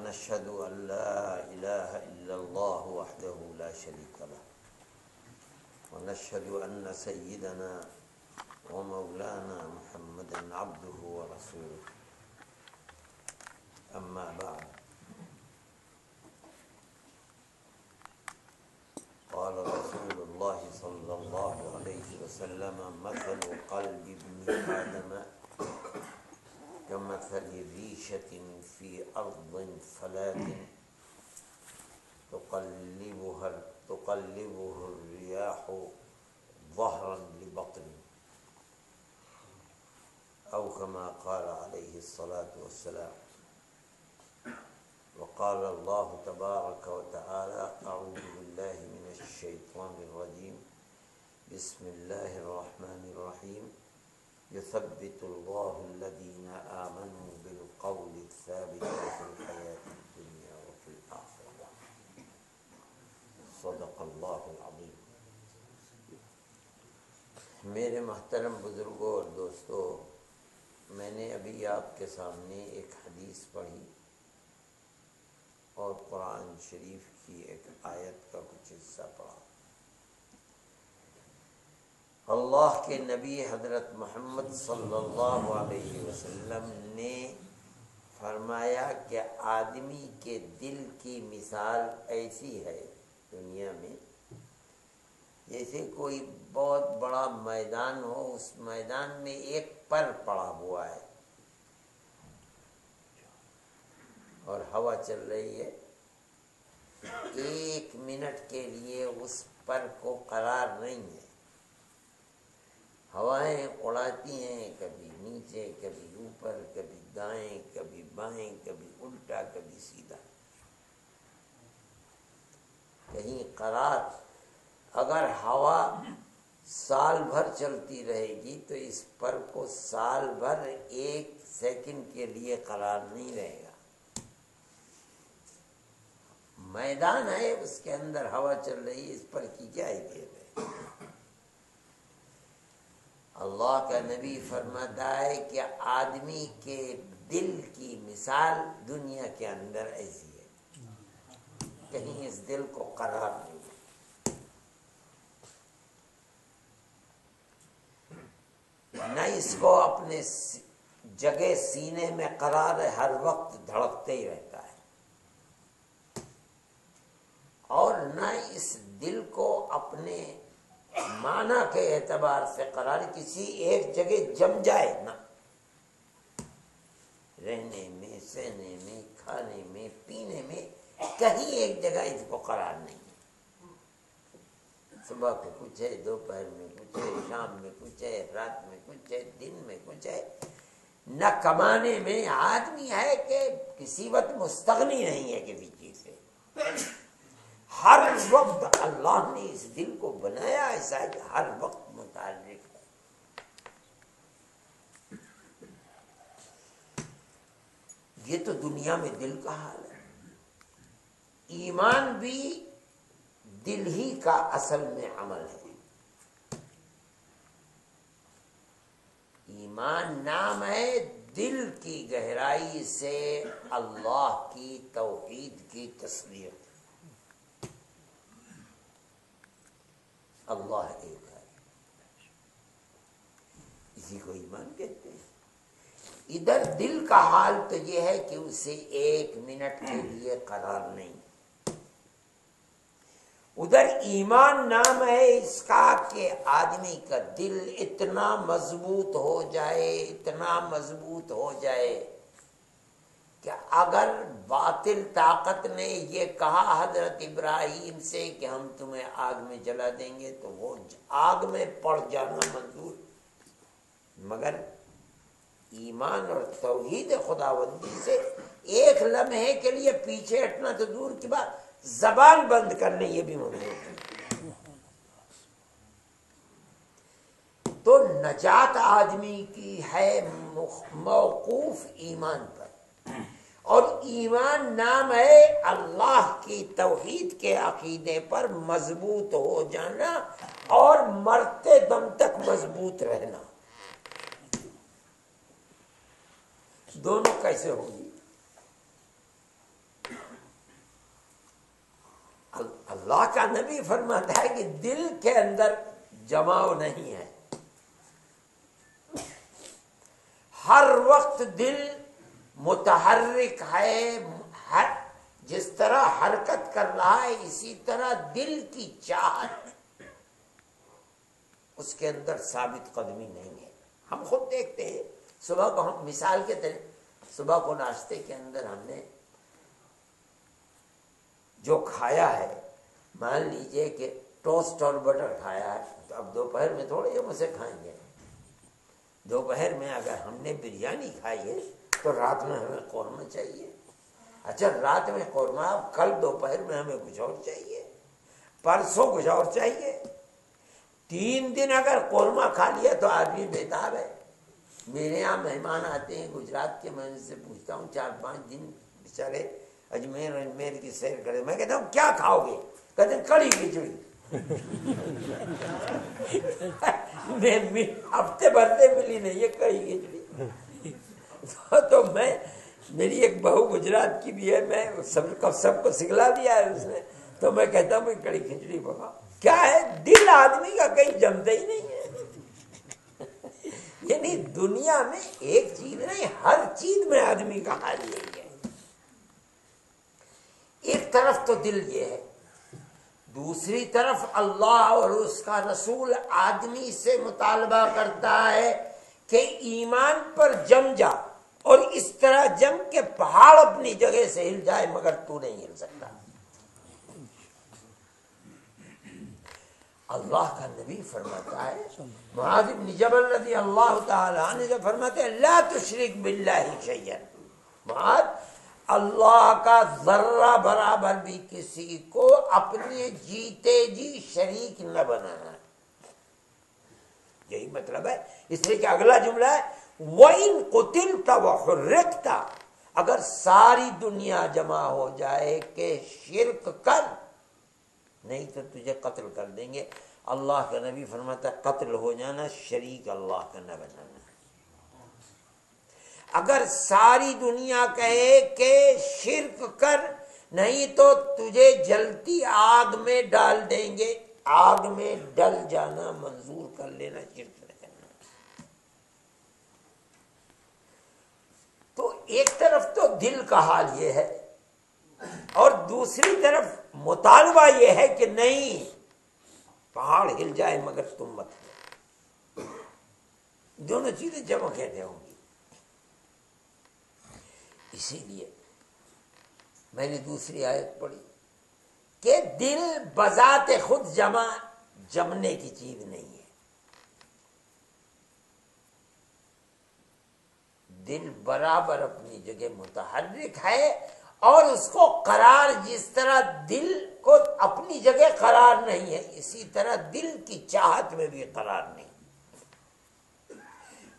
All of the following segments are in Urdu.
ونشهد أن لا إله إلا الله وحده لا شريك له ونشهد أن سيدنا ومولانا محمدا عبده ورسوله أما بعد قال رسول الله صلى الله عليه وسلم مثل قلب ابن آدم كمثل ريشة في أرض فلاة تقلبه الرياح ظهرا لبطن أو كما قال عليه الصلاة والسلام. وقال الله تبارك وتعالى أعوذ بالله من الشيطان الرجيم بسم الله الرحمن الرحيم يثبت الله الذين آمنوا بالقول الثابت في الحياة الدنيا وفي الآخرة. صدق اللہ العظیم. میرے محترم بزرگوں اور دوستوں، میں نے ابھی آپ کے سامنے ایک حدیث پڑھی اور قرآن شریف کی ایک آیت کا کچھ حصہ پڑھا. اللہ کے نبی حضرت محمد صلی اللہ علیہ وسلم نے فرمایا کہ آدمی کے دل کی مثال ایسی ہے دنیا میں جیسے کوئی بہت بڑا میدان ہو، اس میدان میں ایک پر پڑا ہوا ہے اور ہوا چل رہی ہے. ایک منٹ کے لیے اس پر کو قرار نہیں ہے. ہوائیں اڑاتی ہیں، کبھی نیچے کبھی اوپر، کبھی دائیں کبھی بائیں، کبھی الٹا کبھی سیدھا، کہیں قرار. اگر ہوا سال بھر چلتی رہے گی تو اس پر کو سال بھر ایک سیکنڈ کے لیے قرار نہیں رہے گا. میدان ہے، اس کے اندر ہوا چل رہی ہے، اس پر کی کیا حیثیت ہے؟ اللہ کا نبی فرماتا ہے کہ آدمی کے دل کی مثال دنیا کے اندر ایسی ہے، کہیں اس دل کو قرار نہیں. نہ اس کو اپنے جگہ سینے میں قرار ہے، ہر وقت دھڑکتے ہی رہتا ہے. اور نہ اس دل کو اپنے معنی کے اعتبار سے قرار کسی ایک جگہ جم جائے، نہ رہنے میں، سہنے میں، کھانے میں، پینے میں کہیں ایک جگہ اس کو قرار نہیں ہے. صبح کو کچھ ہے، دوپہر میں کچھ ہے، شام میں کچھ ہے، رات میں کچھ ہے، دن میں کچھ ہے. نہ کمانے میں آدمی ہے کہ کسی وقت مستغنی نہیں ہے کسی چیز سے. ہر وقت اللہ نے اس دل کو بنایا ایسا کہ ہر وقت متعلق ہے. یہ تو دنیا میں دل کا حال ہے. ایمان بھی دل ہی کا اصل میں عمل ہے. ایمان نام ہے دل کی گہرائی سے اللہ کی توحید کی تصدیق. اللہ ایک ہے، اسی کو ایمان کہتے ہیں. ادھر دل کا حال تو یہ ہے کہ اسے ایک منٹ کے لیے قرار نہیں. ادھر ایمان نام ہے اس کا کہ آدمی کا دل اتنا مضبوط ہو جائے، اتنا مضبوط ہو جائے کہ اگر باطل طاقت نے یہ کہا حضرت ابراہیم سے کہ ہم تمہیں آگ میں جلا دیں گے تو وہ آگ میں پڑ جانا منظور. مگر ایمان اور توحید خداوندی سے ایک لمحے کے لیے پیچھے ہٹنا تو دور کی بات، زبان بند کرنے یہ بھی ممنوع ہے. تو نجات آدمی کی ہے موقوف ایمان پر. اور ایمان نام ہے اللہ کی توحید کے عقیدے پر مضبوط ہو جانا اور مرتے دم تک مضبوط رہنا. دونوں کیسے ہوگی؟ کا نبی فرماتا ہے کہ دل کے اندر جماؤ نہیں ہے، ہر وقت دل متحرک ہے، جس طرح حرکت کر رہا ہے اسی طرح دل کی چاہت اس کے اندر ثابت قدمی نہیں ہے۔ ہم خود دیکھتے ہیں صبح کو، ہم مثال کے طور صبح کو ناشتے کے اندر ہم نے جو کھایا ہے، مان لیجئے کہ ٹوسٹ اور بٹر کھایا ہے، تو اب دوپہر میں تھوڑے ہم اسے کھائیں گے۔ دوپہر میں اگر ہم نے بریانی کھائی ہے تو رات میں ہمیں قورمہ چاہیے۔ اچھا رات میں قورمہ، اب کل دوپہر میں ہمیں کچھ اور چاہیے، پرسوں کچھ اور چاہیے۔ 3 دن اگر قورمہ کھا لیا تو آدمی بےتاب ہے۔ میرے یہاں مہمان آتے ہیں گجرات کے، میں ان سے پوچھتا ہوں 4-5 دن بیچارے اجمیر کی سیر کرے، میں کہتا ہوں کیا کھاؤ گے؟ کہتے ہیں کڑی کھچڑی۔ ہفتے بھر سے ملی نہیں یہ کڑی کھچڑی۔ تو میں، میری ایک بہو گجرات کی بھی ہے، میں سب کو سکھلا دیا ہے اس نے، تو میں کہتا ہوں کڑی کھچڑی بابا کیا ہے، دل آدمی کا کہیں جمتا ہی نہیں ہے۔ یعنی دنیا میں ایک چیز نہیں، ہر چیز میں آدمی کا حال یہی ہے۔ ایک طرف تو دل یہ ہے، دوسری طرف اللہ اور اس کا رسول آدمی سے مطالبہ کرتا ہے کہ ایمان پر جم جا، اور اس طرح جم کے پہاڑ اپنی جگہ سے ہل جائے مگر تو نہیں ہل سکتا۔ اللہ کا نبی فرماتا ہے، معاذ بن جبل رضی اللہ تعالی عنہ سے فرماتے ہیں لا تشرک باللہ شیئا، معاذ اللہ کا ذرہ برابر بھی کسی کو اپنے جیتے جی شریک نہ بنانا۔ یہی مطلب ہے، اس لیے کہ اگلا جملہ ہے وَإِن قُتِلْتَ وَحُرِّقْتَ، اگر ساری دنیا جمع ہو جائے کہ شرک کر، نہیں تو تجھے قتل کر دیں گے۔ اللہ کا نبی فرماتا ہے قتل ہو جانا شریک اللہ کا نہ بنانا۔ اگر ساری دنیا کہے کہ شرک کر، نہیں تو تجھے جلتی آگ میں ڈال دیں گے، آگ میں ڈل جانا منظور کر لینا، شرک نہ کرنا۔ تو ایک طرف تو دل کا حال یہ ہے، اور دوسری طرف مطالبہ یہ ہے کہ نہیں، پہاڑ ہل جائے مگر تم مت ہلو۔ دونوں چیزیں جمع کیسے ہوں گی؟ اسی لیے میں نے دوسری آیت پڑھی کہ دل بذات خود جمنے کی چیز نہیں ہے، دل برابر اپنی جگہ متحرک ہے، اور اس کو قرار، جس طرح دل کو اپنی جگہ قرار نہیں ہے اسی طرح دل کی چاہت میں بھی قرار نہیں۔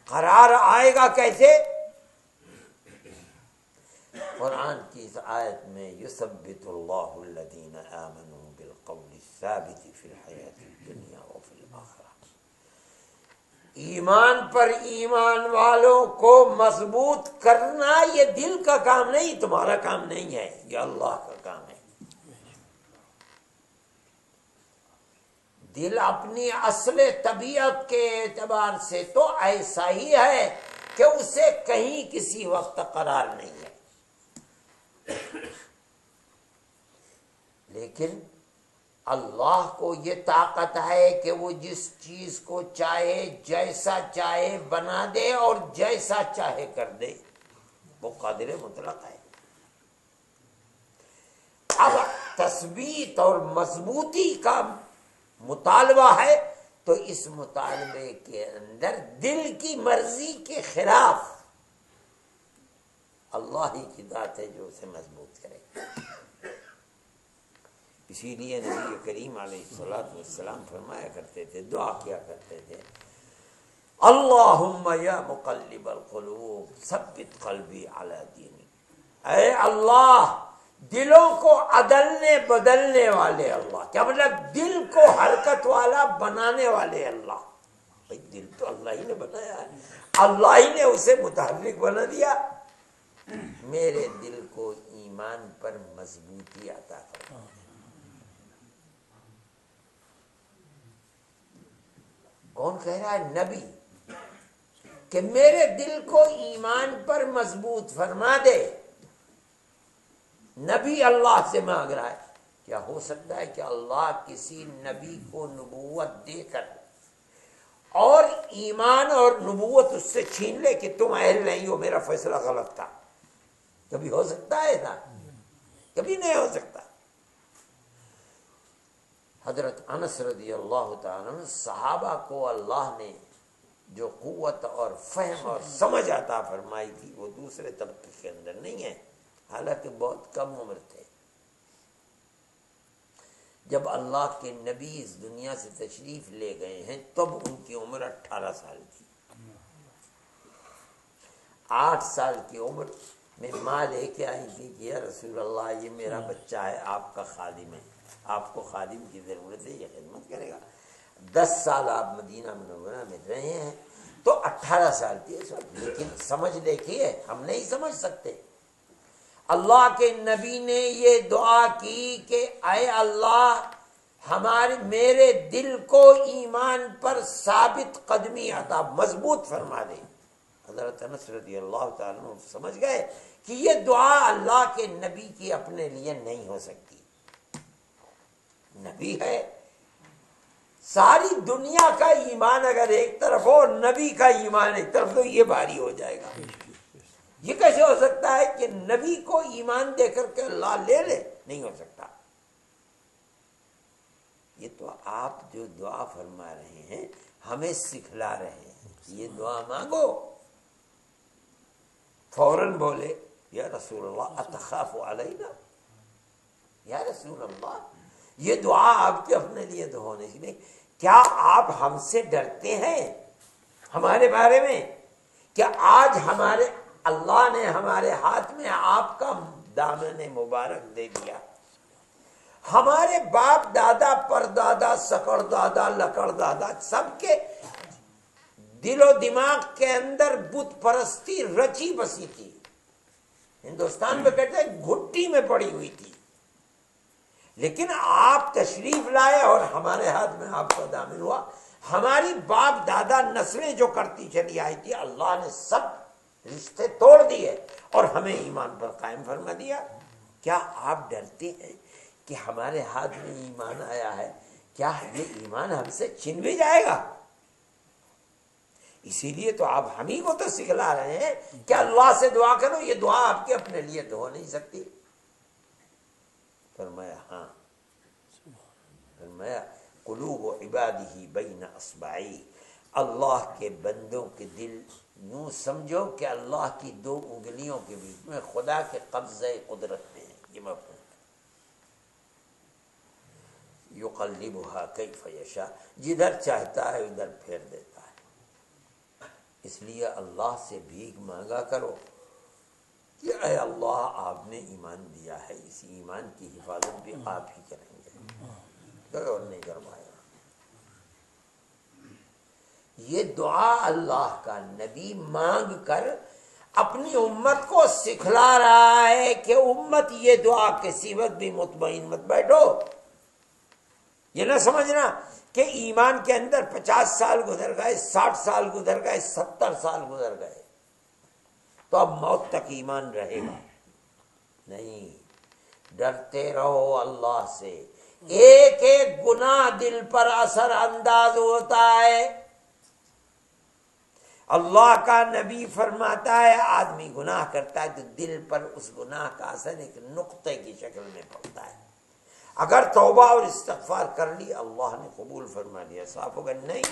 قرار آئے گا کیسے؟ قرآن کی اس آیت میں یثبت اللہ الذین آمنوا بالقول الثابت فی الحیاۃ الدنیا وفی الآخرہ، ایمان پر ایمان والوں کو مضبوط کرنا یہ دل کا کام نہیں، تمہارا کام نہیں ہے، یہ اللہ کا کام ہے۔ دل اپنی اصل طبیعت کے اعتبار سے تو ایسا ہی ہے کہ اسے کہیں کسی وقت قرار نہیں ہے، لیکن اللہ کو یہ طاقت ہے کہ وہ جس چیز کو چاہے جیسا چاہے بنا دے اور جیسا چاہے کر دے، وہ قادر مطلق ہے۔ اب تثبیت اور مضبوطی کا مطالبہ ہے تو اس مطالبے کے اندر دل کی مرضی کے خلاف اللہ ہی کی ذات ہے جو اسے مضبوط کرے۔ اسی لیے نبی کریم علیہ الصلوۃ والسلام فرمایا کرتے تھے، دعا کیا کرتے تھے، اللہم یا مقلب القلوب ثبت قلبی علی دینک، اے اللہ دلوں کو عدلنے بدلنے والے اللہ، کیا مطلب دل کو حرکت والا بنانے والے اللہ۔ بھائی دل تو اللہ ہی نے بنایا ہے، اللہ ہی نے اسے متحرک بنا دیا، میرے دل کو ایمان پر مضبوطی عطا کرو۔ کون کہہ رہا ہے؟ نبی، کہ میرے دل کو ایمان پر مضبوط فرما دے. نبی اللہ سے مانگ رہا ہے. کیا ہو سکتا ہے کہ اللہ کسی نبی کو نبوت دے کر اور ایمان اور نبوت اس سے چھین لے کہ تم اہل نہیں ہو، میرا فیصلہ غلط تھا؟ کبھی ہو سکتا ہے نا؟ کبھی نہیں ہو سکتا. حضرت انس رضی اللہ تعالیٰ عنہ، صحابہ کو اللہ نے جو قوت اور فہم اور سمجھ عطا فرمائی تھی وہ دوسرے طبقے کے اندر نہیں ہے، حالانکہ بہت کم عمر تھے. جب اللہ کے نبی اس دنیا سے تشریف لے گئے ہیں تب ان کی عمر 18 سال تھی. 8 سال کی عمر میں ماں لے کے آئی تھی کہ یا رسول اللہ یہ میرا بچہ ہے، آپ کا خادم ہے، آپ کو خادم کی ضرورت ہے، یہ خدمت کرے گا. 10 سال آپ مدینہ منورہ میں رہے ہیں تو 18 سال کی ہے. لیکن سمجھ دیکھیے، ہم نہیں سمجھ سکتے. اللہ کے نبی نے یہ دعا کی کہ اے اللہ میرے دل کو ایمان پر ثابت قدمی عطا، مضبوط فرما دے. حضرت انس رضی اللہ تعالیٰ عنہ سمجھ گئے کہ یہ دعا اللہ کے نبی کی اپنے لیے نہیں ہو سکتی. نبی ہے، ساری دنیا کا ایمان اگر ایک طرف ہو، نبی کا ایمان ایک طرف، تو یہ بھاری ہو جائے گا. یہ کیسے ہو سکتا ہے کہ نبی کو ایمان دے کر کے اللہ لے لے؟ نہیں ہو سکتا. یہ تو آپ جو دعا فرما رہے ہیں ہمیں سکھلا رہے ہیں، یہ دعا مانگو. فوراً بولے یا رسول اللہ اتخاف علینا، یا رسول اللہ یہ دعا آپ کے اپنے لیے تو ہونے کی نہیں، کیا آپ ہم سے ڈرتے ہیں ہمارے بارے میں؟ کیا آج اللہ نے ہمارے ہاتھ میں آپ کا دامن مبارک دے دیا؟ ہمارے باپ دادا پردادا سکڑ دادا لکڑ دادا سب کے دل و دماغ کے اندر بت پرستی رچی بسی تھی. ہندوستان میں کہتے ہیں گھٹی میں پڑی ہوئی تھی. لیکن آپ تشریف لائے اور ہمارے ہاتھ میں آپ کا دامن ہوا. ہماری باپ دادا نسلیں جو کرتی چلی آئی تھی، اللہ نے سب رشتے توڑ دیے اور ہمیں ایمان پر قائم فرما دیا. کیا آپ ڈرتے ہیں کہ ہمارے ہاتھ میں ایمان آیا ہے، کیا یہ ایمان ہم سے چھن بھی جائے گا؟ اسی لیے تو آپ ہم ہی کو تو سکھلا رہے ہیں کہ اللہ سے دعا کرو. یہ دعا آپ کے اپنے لیے تو ہو نہیں سکتی. فرمایا ہاں، فرمایا قلوب عبادہ بین اصبعی، اللہ کے بندوں کے دل یوں سمجھو کہ اللہ کی 2 انگلیوں کے بیچ میں خدا کے قبضہ قدرت میں ہے. یہ مفہوم یقلبها کیف یشاء، جدھر چاہتا ہے ادھر پھیر دیتا ہے. اس لیے اللہ سے بھیک مانگا کرو کہ اے اللہ آپ نے ایمان دیا ہے، اس ایمان کی حفاظت بھی آپ ہی کریں گے، اور نہیں کروایا. یہ دعا اللہ کا نبی مانگ کر اپنی امت کو سکھلا رہا ہے کہ امت یہ دعا کسی وقت بھی مطمئن مت بیٹھو. یہ نہ سمجھنا کہ ایمان کے اندر 50 سال گزر گئے، 60 سال گزر گئے، 70 سال گزر گئے تو اب موت تک ایمان رہے گا. نہیں، ڈرتے رہو اللہ سے. ایک ایک گناہ دل پر اثر انداز ہوتا ہے. اللہ کا نبی فرماتا ہے آدمی گناہ کرتا ہے تو دل پر اس گناہ کا اثر ایک نقطے کی شکل میں پڑتا ہے. اگر توبہ اور استغفار کر لی اللہ نے قبول فرما لیا، صاف ہو گیا. نہیں،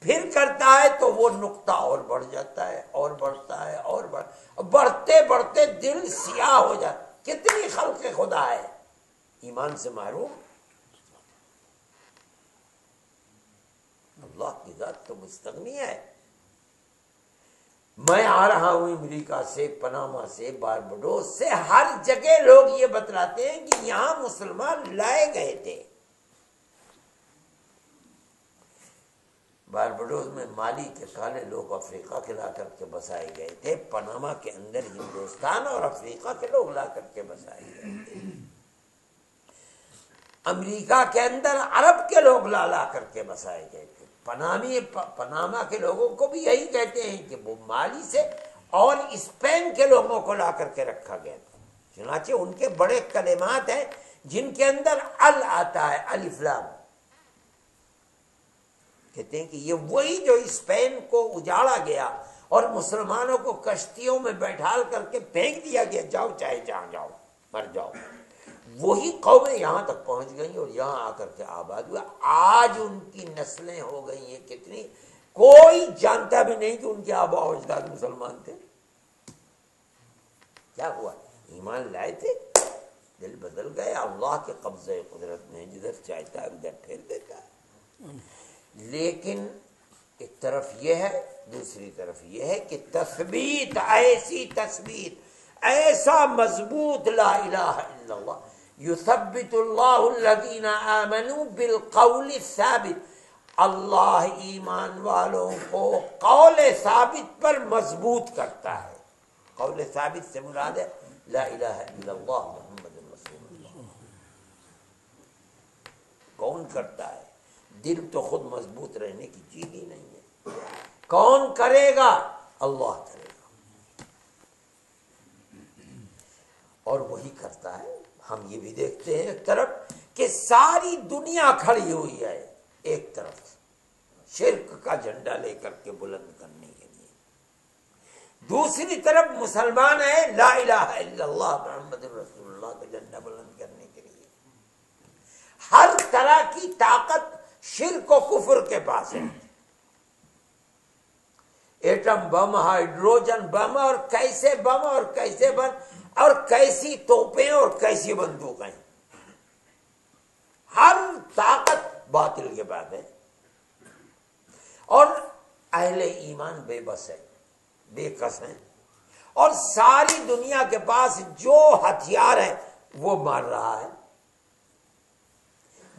پھر کرتا ہے تو وہ نقطہ اور بڑھ جاتا ہے، اور بڑھتا ہے، اور بڑھتے بڑھتے دل سیاہ ہو جاتا. کتنی خلق خدا ہے ایمان سے محروم. اللہ کی ذات تو مستغنی ہے. میں آ رہا ہوں امریکہ سے، پناما سے، باربڈوس سے، ہر جگہ لوگ یہ بتلاتے ہیں کہ یہاں مسلمان لائے گئے تھے. باربڈوس میں مالی کے کالے لوگ افریقہ کے لا کر کے بسائے گئے تھے. پناما کے اندر ہندوستان اور افریقہ کے لوگ لا کر کے بسائے گئے تھے. امریکہ کے اندر عرب کے لوگ لا کر کے بسائے گئے تھے. پاناما کے لوگوں کو بھی یہی کہتے ہیں کہ وہ مالی سے اور اسپین کے لوگوں کو لا کر کے رکھا گیا تھا. چنانچہ ان کے بڑے کلمات ہیں جن کے اندر ال آتا ہے، الف لام. کہتے ہیں کہ یہ وہی جو اسپین کو اجاڑا گیا اور مسلمانوں کو کشتیوں میں بیٹھال کر کے پھینک دیا گیا، جاؤ چاہے جہاں جاؤ مر جاؤ، وہی قومیں یہاں تک پہنچ گئی اور یہاں آ کر کے آباد ہوا. آج ان کی نسلیں ہو گئی ہیں کتنی، کوئی جانتا بھی نہیں کہ ان کے آبا و اجداد مسلمان تھے. کیا ہوا؟ ایمان لائے تھے، دل بدل گئے. اللہ کے قبضے قدرت میں جدھر چاہتا ہے ادھر پھیر دیتا ہے. لیکن ایک طرف یہ ہے، دوسری طرف یہ ہے کہ تثبیت، ایسی تثبیت، ایسا مضبوط لا الہ الا اللہ. یثبت اللہ الذین آمنوا بالقول الثابت. اللہ ایمان والوں کو قول ثابت پر مضبوط کرتا ہے. قول ثابت سے مراد ہے لا الہ الا اللہ محمد رسول اللہ. کون کرتا ہے؟ دل تو خود مضبوط رہنے کی چیز ہی نہیں ہے. کون کرے گا؟ اللہ کرے گا، اور وہی کرتا ہے. ہم یہ بھی دیکھتے ہیں ایک طرف کہ ساری دنیا کھڑی ہوئی ہے ایک طرف شرک کا جھنڈا لے کر کے بلند کرنے کے لیے، دوسری طرف مسلمان ہے لا الہ الا اللہ محمد رسول اللہ کا جھنڈا بلند کرنے کے لیے. ہر طرح کی طاقت شرک و کفر کے پاس ہے. ایٹم بم، ہائیڈروجن بم، اور کیسے بم اور کیسے بم اور کیسی توپیں اور کیسی بندوقیں، ہر طاقت باطل کے پاس ہے. اور اہل ایمان بے بس ہے، بے کس ہیں، اور ساری دنیا کے پاس جو ہتھیار ہے وہ مار رہا ہے.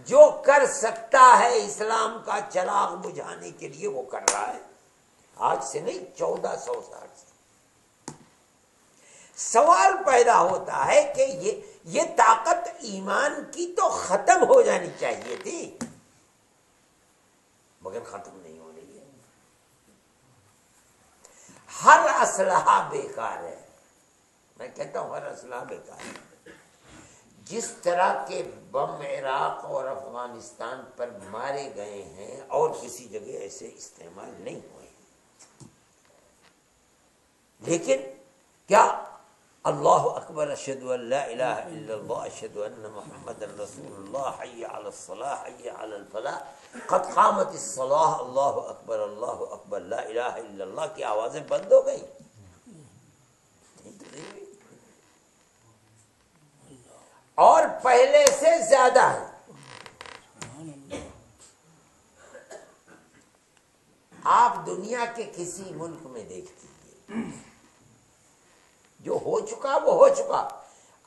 جو کر سکتا ہے اسلام کا چراغ بجھانے کے لیے وہ کر رہا ہے. آج سے نہیں، 1400 سال سے. سوال پیدا ہوتا ہے کہ یہ طاقت ایمان کی تو ختم ہو جانی چاہیے تھی، مگر ختم نہیں ہو رہی ہے. ہر اسلحہ بیکار ہے. میں کہتا ہوں ہر اسلحہ بیکار ہے. جس طرح کے بم عراق اور افغانستان پر مارے گئے ہیں اور کسی جگہ ایسے استعمال نہیں ہوئے. لیکن کیا اللہ اکبر، اشہد ان لا الہ الا اللہ، اشہد ان محمد رسول اللہ، حی علی الصلاح، حی علی الفلاح، قد قامت الصلاح، اللہ اکبر اللہ اکبر، لا الہ الا اللہ کی آوازیں بند ہو گئی. اور پہلے سے زیادہ ہے. آپ دنیا کے کسی ملک میں دیکھ لیجیے، جو ہو چکا وہ ہو چکا.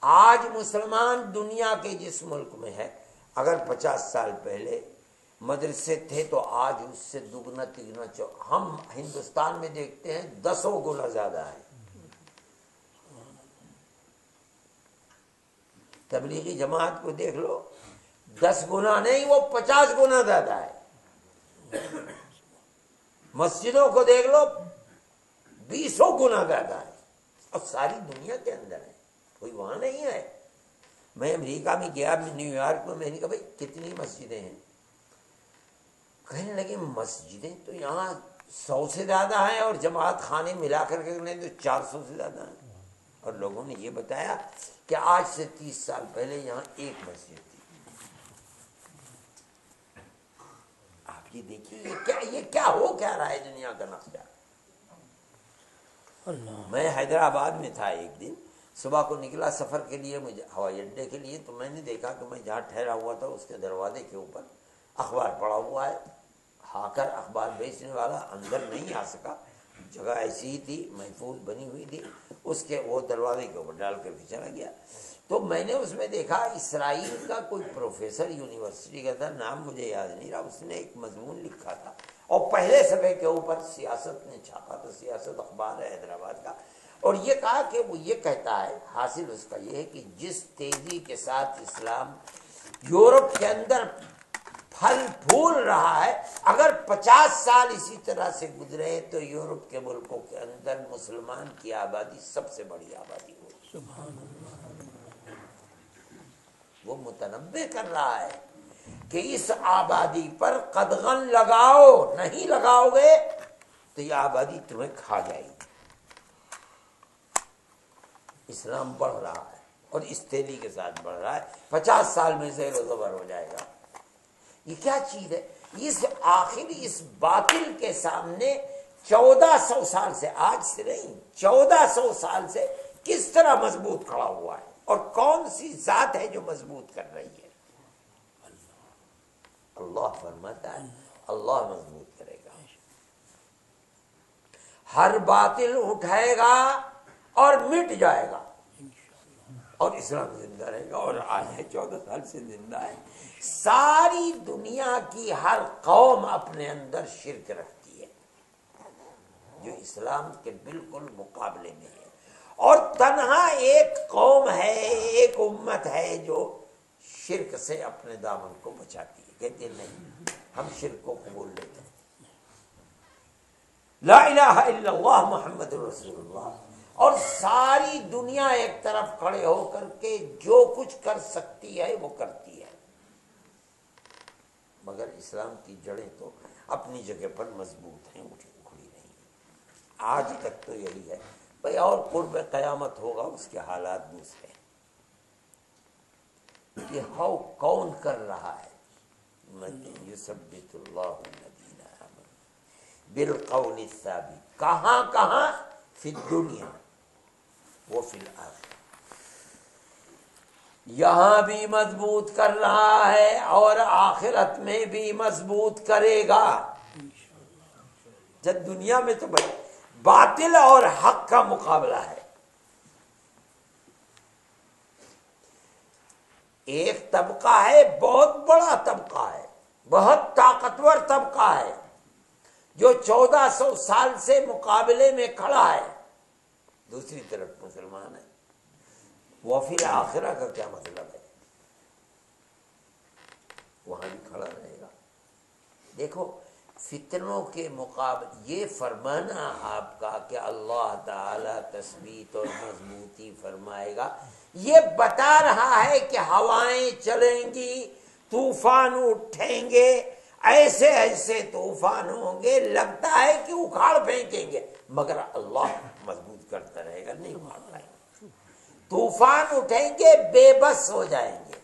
آج مسلمان دنیا کے جس ملک میں ہے، اگر 50 سال پہلے مدرسے تھے تو آج اس سے دگنا تگنا ہم ہندوستان میں دیکھتے ہیں 10 گنا زیادہ ہے. تبلیغی جماعت کو دیکھ لو، 10 گنا نہیں، وہ 50 گنا زیادہ ہے. مسجدوں کو دیکھ لو، 20 گنا زیادہ ہے. اور ساری دنیا کے اندر ہے، کوئی وہاں نہیں ہے. میں امریکہ میں گیا، نیو یارک میں نے کہا بھائی کتنی مسجدیں ہیں؟ کہنے لگے مسجدیں تو یہاں 100 سے زیادہ ہیں، اور جماعت خانے ملا کر کے تو 400 سے زیادہ ہیں. اور لوگوں نے یہ بتایا کہ آج سے 30 سال پہلے یہاں ایک مسجد تھی. آپ یہ دیکھیے یہ کیا ہو کیا رہا ہے دنیا کا نقشہ. میں حیدرآباد میں تھا، ایک دن صبح کو نکلا سفر کے لیے، مجھے ہوائی اڈے کے لیے. تو میں نے دیکھا کہ میں جہاں ٹھہرا ہوا تھا اس کے دروازے کے اوپر اخبار پڑا ہوا ہے. آ کر اخبار بیچنے والا اندر نہیں آ سکا، جگہ ایسی ہی تھی، محفوظ بنی ہوئی تھی. اس کے وہ دروازے کے اوپر ڈال کر کے چلا گیا. تو میں نے اس میں دیکھا اسرائیل کا کوئی پروفیسر یونیورسٹی کا تھا، نام مجھے یاد نہیں رہا. اس نے ایک مضمون لکھا تھا اور پہلے صفحے کے اوپر سیاست نے چھاپا تھا. سیاست اخبار ہے حیدرآباد کا. اور یہ کہا کہ وہ یہ کہتا ہے، حاصل اس کا یہ ہے کہ جس تیزی کے ساتھ اسلام یورپ کے اندر پھل پھول رہا ہے. اگر 50 سال اسی طرح سے گزرے تو یورپ کے ملکوں کے اندر مسلمان کی آبادی سب سے بڑی آبادی ہوگی. وہ متنبع کر رہا ہے کہ اس آبادی پر قدغن لگاؤ، نہیں لگاؤ گے تو یہ آبادی تمہیں کھا جائے گی. اسلام بڑھ رہا ہے اور اس تیزی کے ساتھ بڑھ رہا ہے. 50 سال میں زیر و زبر ہو جائے گا. یہ کیا چیز ہے؟ اس باطل کے سامنے 1400 سال سے، آج سے نہیں 1400 سال سے کس طرح مضبوط کھڑا ہوا ہے، اور کون سی ذات ہے جو مضبوط کر رہی ہے؟ اللہ فرماتا ہے اللہ مضبوط کرے گا. ہر باطل اٹھائے گا اور مٹ جائے گا، اور اسلام زندہ رہے گا. اور آج ہے 14 سال سے زندہ ہے. ساری دنیا کی ہر قوم اپنے اندر شرک رکھتی ہے جو اسلام کے بالکل مقابلے میں ہے، اور تنہا ایک قوم ہے، ایک امت ہے جو شرک سے اپنے دامن کو بچاتی ہے. کہتے نہیں ہم شرک کو قبول لیتے ہیں. لا الہ الا اللہ محمد رسول اللہ. اور ساری دنیا ایک طرف کھڑے ہو کر کے جو کچھ کر سکتی ہے وہ کرتی ہے، مگر اسلام کی جڑیں تو اپنی جگہ پر مضبوط ہیں، اکھڑی نہیں ہیں. آج تک تو یہی ہے بھائی. اور قرب قیامت ہوگا اس کے حالات دوسرے ہیں. کہ ہو کون کر رہا ہے؟ یثبت اللہ الذین آمنوا بالقول الثابت. کہاں فی الدنیا وہ فی الآخرہ. یہاں بھی مضبوط کر رہا ہے اور آخرت میں بھی مضبوط کرے گا. جب دنیا میں تو باطل اور حق کا مقابلہ ہے. ایک طبقہ ہے، بہت بڑا طبقہ ہے، بہت طاقتور طبقہ ہے، جو 1400 سال سے مقابلے میں کھڑا ہے. دوسری طرف مسلمان ہے. وہ پھر آخرہ کا کیا مطلب ہے؟ وہاں بھی کھڑا رہے گا. دیکھو فتنوں کے مقابلے یہ فرمانا آپ کا کہ اللہ تعالی تثبیت اور مضبوطی فرمائے گا، یہ بتا رہا ہے کہ ہوائیں چلیں گی، طوفان اٹھیں گے، ایسے ایسے طوفان ہوں گے لگتا ہے کہ اکھاڑ پھینکیں گے، مگر اللہ مضبوط کرتا رہے گا، نہیں اکھاڑ پائے گا. طوفان اٹھیں گے، بے بس ہو جائیں گے،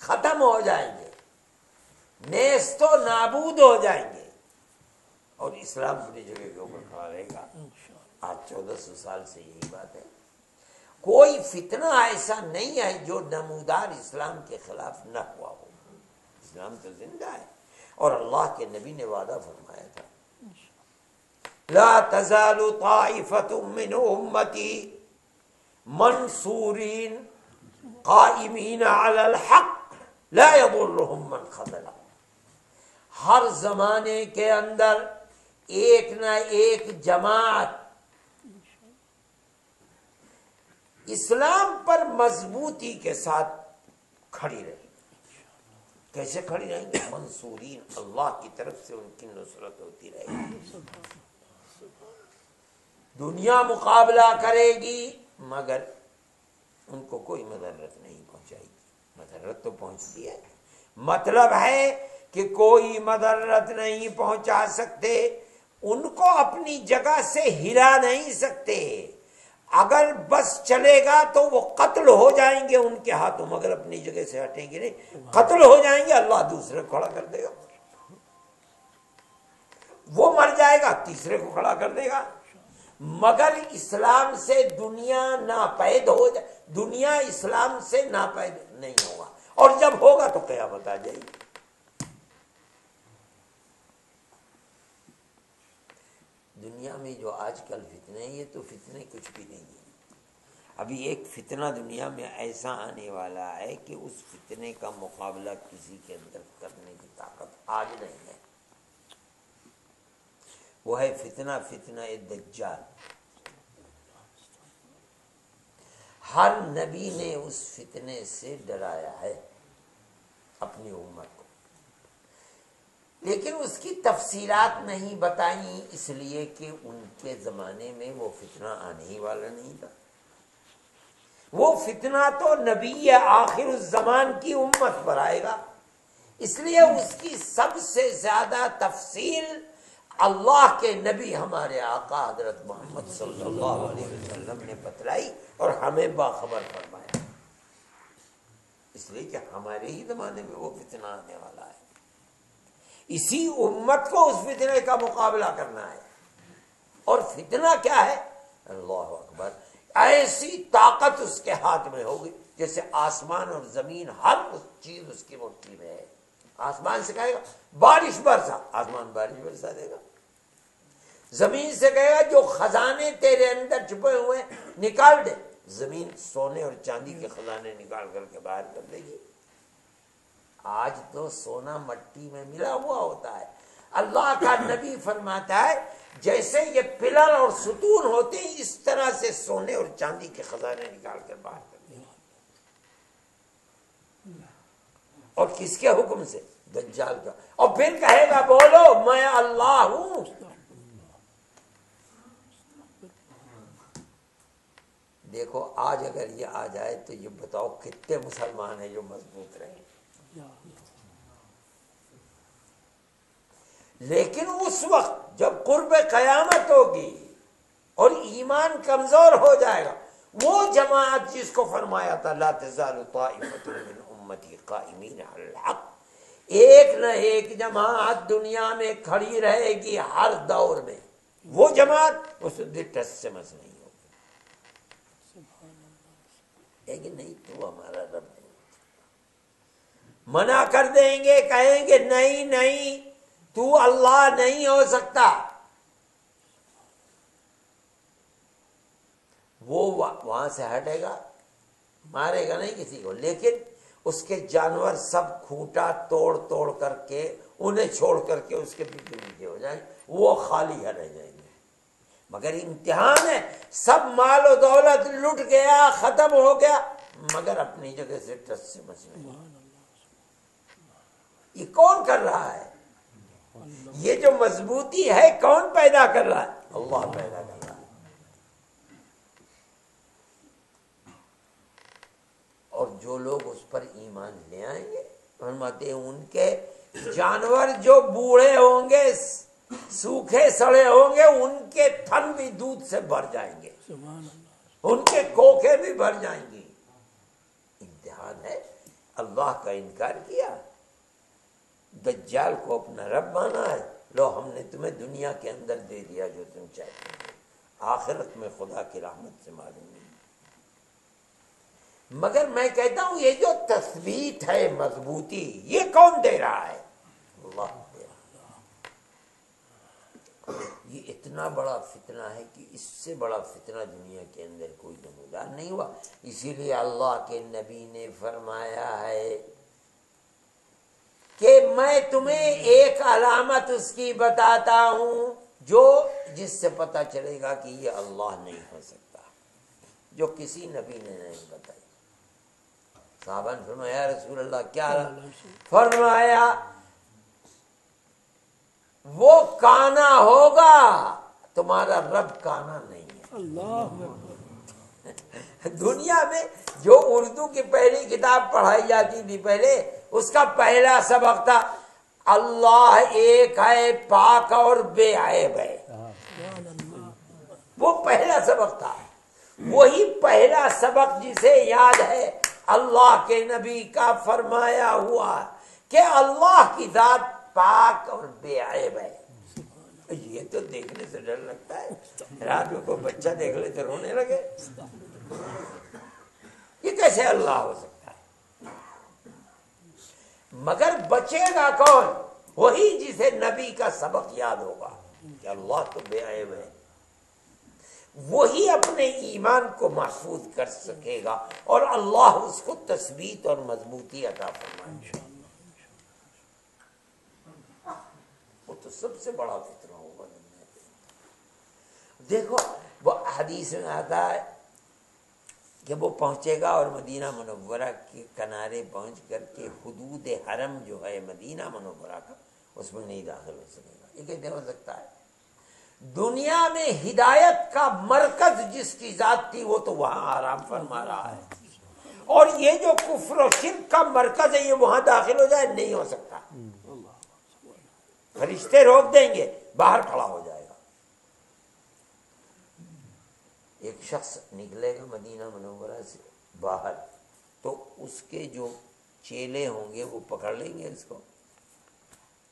ختم ہو جائیں گے، نیست و نابود ہو جائیں گے، اور اسلام اپنی جگہ کے اوپر کھڑا رہے گا. آج 1400 سال سے یہی بات ہے. کوئی فتنہ ایسا نہیں ہے جو نمودار اسلام کے خلاف نہ ہوا ہو. اسلام تو زندہ ہے، اور اللہ کے نبی نے وعدہ فرمایا تھا لا تزال طائفۃ من امتی منصورین قائمین علی الحق لا یضرهم من خذلہ. ہر زمانے کے اندر ایک نہ ایک جماعت اسلام پر مضبوطی کے ساتھ کھڑی رہی. کیسے کھڑی رہیں گے؟ منصورین، اللہ کی طرف سے ان کی نصرت ہوتی رہے گی. دنیا مقابلہ کرے گی مگر ان کو کوئی مضرت نہیں پہنچائے گی. مضرت تو پہنچتی ہے، مطلب ہے کہ کوئی مضرت نہیں پہنچا سکتے، ان کو اپنی جگہ سے ہلا نہیں سکتے. اگر بس چلے گا تو وہ قتل ہو جائیں گے ان کے ہاتھوں، مگر اپنی جگہ سے ہٹیں گے نہیں. قتل ہو جائیں گے، اللہ دوسرے کو کھڑا کر دے گا. وہ مر جائے گا، تیسرے کو کھڑا کر دے گا. مگر اسلام سے دنیا ناپید ہو جائے، دنیا اسلام سے ناپید نہیں ہوگا، اور جب ہوگا تو قیامت آ جائے گی. دنیا میں جو آج کل فتنے ہیں، یہ تو فتنے کچھ بھی نہیں ہیں. ابھی ایک فتنہ دنیا میں ایسا آنے والا ہے کہ اس فتنے کا مقابلہ کسی کے اندر کرنے کی طاقت آج نہیں ہے. وہ ہے فتنہ دجال. ہر نبی نے اس فتنے سے ڈرایا ہے. اپنی امت کو، لیکن اس کی تفصیلات نہیں بتائیں، اس لیے کہ ان کے زمانے میں وہ فتنہ آنے ہی والا نہیں تھا۔ وہ فتنہ تو نبی آخر الزمان کی امت پر آئے گا، اس لیے اس کی سب سے زیادہ تفصیل اللہ کے نبی ہمارے آقا حضرت محمد صلی اللہ علیہ وسلم نے بتلائی اور ہمیں باخبر فرمایا، اس لیے کہ ہمارے ہی زمانے میں وہ فتنہ آنے والا ہے، اسی امت کو اس فتنے کا مقابلہ کرنا ہے۔ اور فتنہ کیا ہے؟ اللہ اکبر، ایسی طاقت اس کے ہاتھ میں ہوگی جیسے آسمان اور زمین ہر اس چیز اس کی مٹھی میں ہے۔ آسمان سے کہے گا بارش برسا، آسمان بارش برسا دے گا۔ زمین سے کہے گا جو خزانے تیرے اندر چھپے ہوئے نکال دے، زمین سونے اور چاندی کے خزانے نکال کر کے باہر کر دے گی۔ آج تو سونا مٹی میں ملا ہوا ہوتا ہے، اللہ کا نبی فرماتا ہے جیسے یہ پلر اور ستون ہوتے ہیں اس طرح سے سونے اور چاندی کے خزانے نکال کر باہر کر دیں گے۔ اور کس کے حکم سے؟ دجال کا۔ اور پھر کہے گا بولو میں اللہ ہوں۔ دیکھو آج اگر یہ آ جائے تو یہ بتاؤ کتنے مسلمان ہیں جو مضبوط رہیں۔ لیکن اس وقت جب قرب قیامت ہوگی اور ایمان کمزور ہو جائے گا، وہ جماعت جس کو فرمایا تھا لا تزال طائفۃ من امتی قائمین علی الحق، ایک نہ ایک جماعت دنیا میں کھڑی رہے گی ہر دور میں، وہ جماعت اس ٹس سے مس نہیں ہوگی۔ لیکن نہیں تو ہمارا رب نہیں، منع کر دیں گے، کہیں گے نہیں نہیں تو اللہ نہیں ہو سکتا۔ وہ وہاں سے ہٹے گا، مارے گا نہیں کسی کو، لیکن اس کے جانور سب کھوٹا توڑ توڑ کر کے انہیں چھوڑ کر کے اس کے پیچھے پیچھے ہو جائیں، وہ خالی رہ جائیں گے۔ مگر امتحان ہے، سب مال و دولت لٹ گیا، ختم ہو گیا، مگر اپنی جگہ سے ٹس سے مس نہیں۔ یہ کون کر رہا ہے؟ یہ جو مضبوطی ہے کون پیدا کر رہا ہے؟ اللہ پیدا کر رہا ہے۔ اور جو لوگ اس پر ایمان لے آئیں گے، فرماتے ہیں ان کے جانور جو بوڑھے ہوں گے، سوکھے سڑے ہوں گے، ان کے تھن بھی دودھ سے بھر جائیں گے، ان کے کوکھیں بھی بھر جائیں گی۔ امتحان ہے، اللہ کا انکار کیا، دجال کو اپنا رب مانا ہے، لو ہم نے تمہیں دنیا کے اندر دے دیا جو تم چاہتے ہو، آخرت میں خدا کی رحمت سے معلوم نہیں۔ مگر میں کہتا ہوں یہ جو تثبیت ہے، مضبوطی، یہ کون دے رہا ہے؟ اللہ دے رہا ہے۔ یہ اتنا بڑا فتنہ ہے کہ اس سے بڑا فتنہ دنیا کے اندر کوئی نمودار نہیں ہوا، اسی لیے اللہ کے نبی نے فرمایا ہے کہ میں تمہیں ایک علامت اس کی بتاتا ہوں جس سے پتہ چلے گا کہ یہ اللہ نہیں ہو سکتا، جو کسی نبی نے نہیں بتائی۔ صحابہ نے فرمایا یا رسول اللہ کیا؟ فرمایا وہ کانا ہوگا، تمہارا رب کانا نہیں ہے۔ دنیا میں جو اردو کی پہلی کتاب پڑھائی جاتی تھی پہلے، اس کا پہلا سبق تھا اللہ ایک ہے، پاک اور بے عیب ہے۔ وہ پہلا سبق تھا، وہی پہلا سبق جسے یاد ہے اللہ کے نبی کا فرمایا ہوا کہ اللہ کی ذات پاک اور بے عیب ہے۔ یہ تو دیکھنے سے ڈر لگتا ہے، رات میں کوئی بچہ دیکھ لے تو رونے لگے، یہ کیسے اللہ ہو سکتا ہے؟ مگر بچے گا کون؟ وہی جسے نبی کا سبق یاد ہوگا کہ اللہ تو بے عیب ہے، وہی اپنے ایمان کو محفوظ کر سکے گا اور اللہ اس کو تثبیت اور مضبوطی عطا فرمائے گا۔ وہ تو سب سے بڑا فتنہ ہوگا دنیا میں۔ دیکھو وہ حدیث میں آتا ہے کہ وہ پہنچے گا اور مدینہ منورہ کے کنارے پہنچ کر کے حدود حرم جو ہے مدینہ منورہ کا اس میں نہیں داخل ہو سکے گا. یہ کیسے ہو سکتا ہے؟ دنیا میں ہدایت کا مرکز جس کی ذات تھی وہ تو وہاں آرام فرما رہا ہے، اور یہ جو کفر و شرک کا مرکز ہے یہ وہاں داخل ہو جائے، نہیں ہو سکتا. فرشتے روک دیں گے، باہر کھڑا ہو جائے گا. ایک شخص نکلے گا مدینہ منورہ سے باہر تو اس کے جو چیلے ہوں گے وہ پکڑ لیں گے اس کو،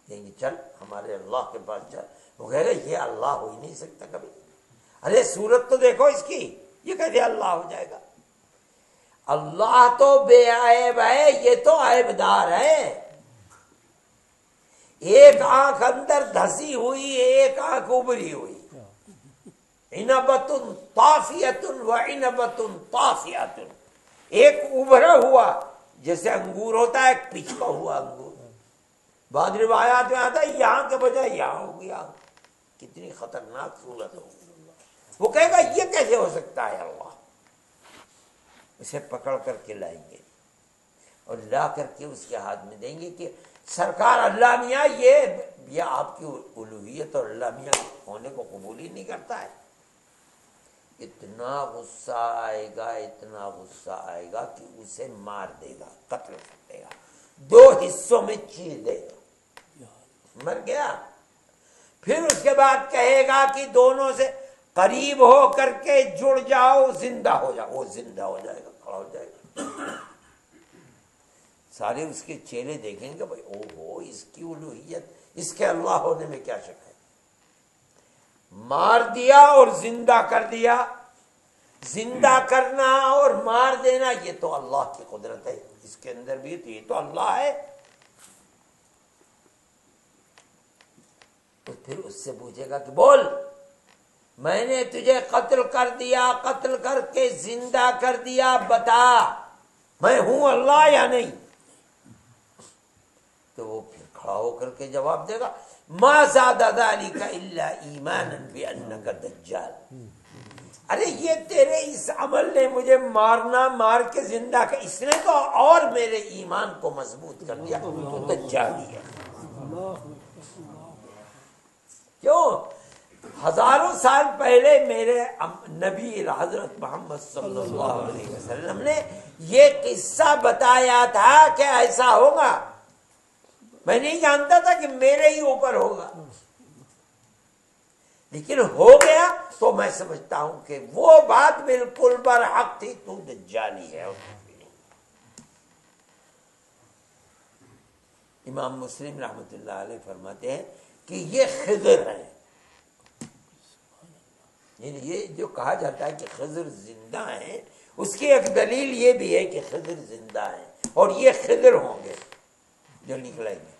کہیں گے چل ہمارے اللہ کے پاس چل. وہ کہے گا یہ اللہ ہو ہی نہیں سکتا کبھی، ارے صورت تو دیکھو اس کی، یہ کہتے اللہ ہو جائے گا. اللہ تو بے عیب ہے، یہ تو عیبدار ہے. ایک آنکھ اندر دھسی ہوئی، ایک آنکھ ابری ہوئی. عنبۃ طافیۃ و عنبۃ طافیۃ، ایک ابھرا ہوا جیسے انگور ہوتا ہے، ایک پچکا ہوا انگور. بعض روایات میں آتا ہے یہاں کے بجائے یہاں ہو گیا. کتنی خطرناک صورت ہو. وہ کہے گا یہ کیسے ہو سکتا ہے؟ اللہ اسے پکڑ کر کے لائیں گے اور لا کر کے اس کے ہاتھ میں دیں گے کہ سرکار اللہ میاں یہ آپ کی الوہیت اور اللہ میاں ہونے کو قبول ہی نہیں کرتا ہے. اتنا غصہ آئے گا، اتنا غصہ آئے گا کہ اسے مار دے گا، قتل کر دے گا، 2 حصوں میں چیر دے گا، مر گیا. پھر اس کے بعد کہے گا کہ دونوں سے قریب ہو کر کے جڑ جاؤ، زندہ ہو جاؤ. وہ زندہ ہو جائے گا، کھڑا ہو جائے گا. سارے اس کے چہرے دیکھیں گے، بھائی او ہو اس کی الوہیت، اس کے اللہ ہونے میں کیا شک ہے. مار دیا اور زندہ کر دیا. زندہ کرنا اور مار دینا یہ تو اللہ کی قدرت ہے، اس کے اندر بھی تو یہ تو اللہ ہے. تو پھر اس سے پوچھے گا کہ بول، میں نے تجھے قتل کر دیا، قتل کر کے زندہ کر دیا، بتا میں ہوں اللہ یا نہیں؟ تو وہ پھر کھڑا ہو کر کے جواب دے گا ما زاد ذلک الا ایمانا بانک دجال. ارے یہ تیرے اس عمل نے مجھے مارنا، مار کے زندہ کر، اس نے تو اور میرے ایمان کو مضبوط کر دیا، تو دجالی ہے. کیوں؟ ہزاروں سال پہلے میرے نبی حضرت محمد صلی اللہ علیہ وسلم نے یہ قصہ بتایا تھا کہ ایسا ہوگا. میں نہیں جانتا تھا کہ میرے ہی اوپر ہوگا، لیکن ہو گیا تو میں سمجھتا ہوں کہ وہ بات بالکل برحق تھی، تو دجالی ہے. امام مسلم رحمۃ اللہ علیہ فرماتے ہیں کہ یہ خضر ہے. یعنی یہ جو کہا جاتا ہے کہ خضر زندہ ہیں، اس کی ایک دلیل یہ بھی ہے کہ خضر زندہ ہیں اور یہ خضر ہوں گے جو نکلیں گے،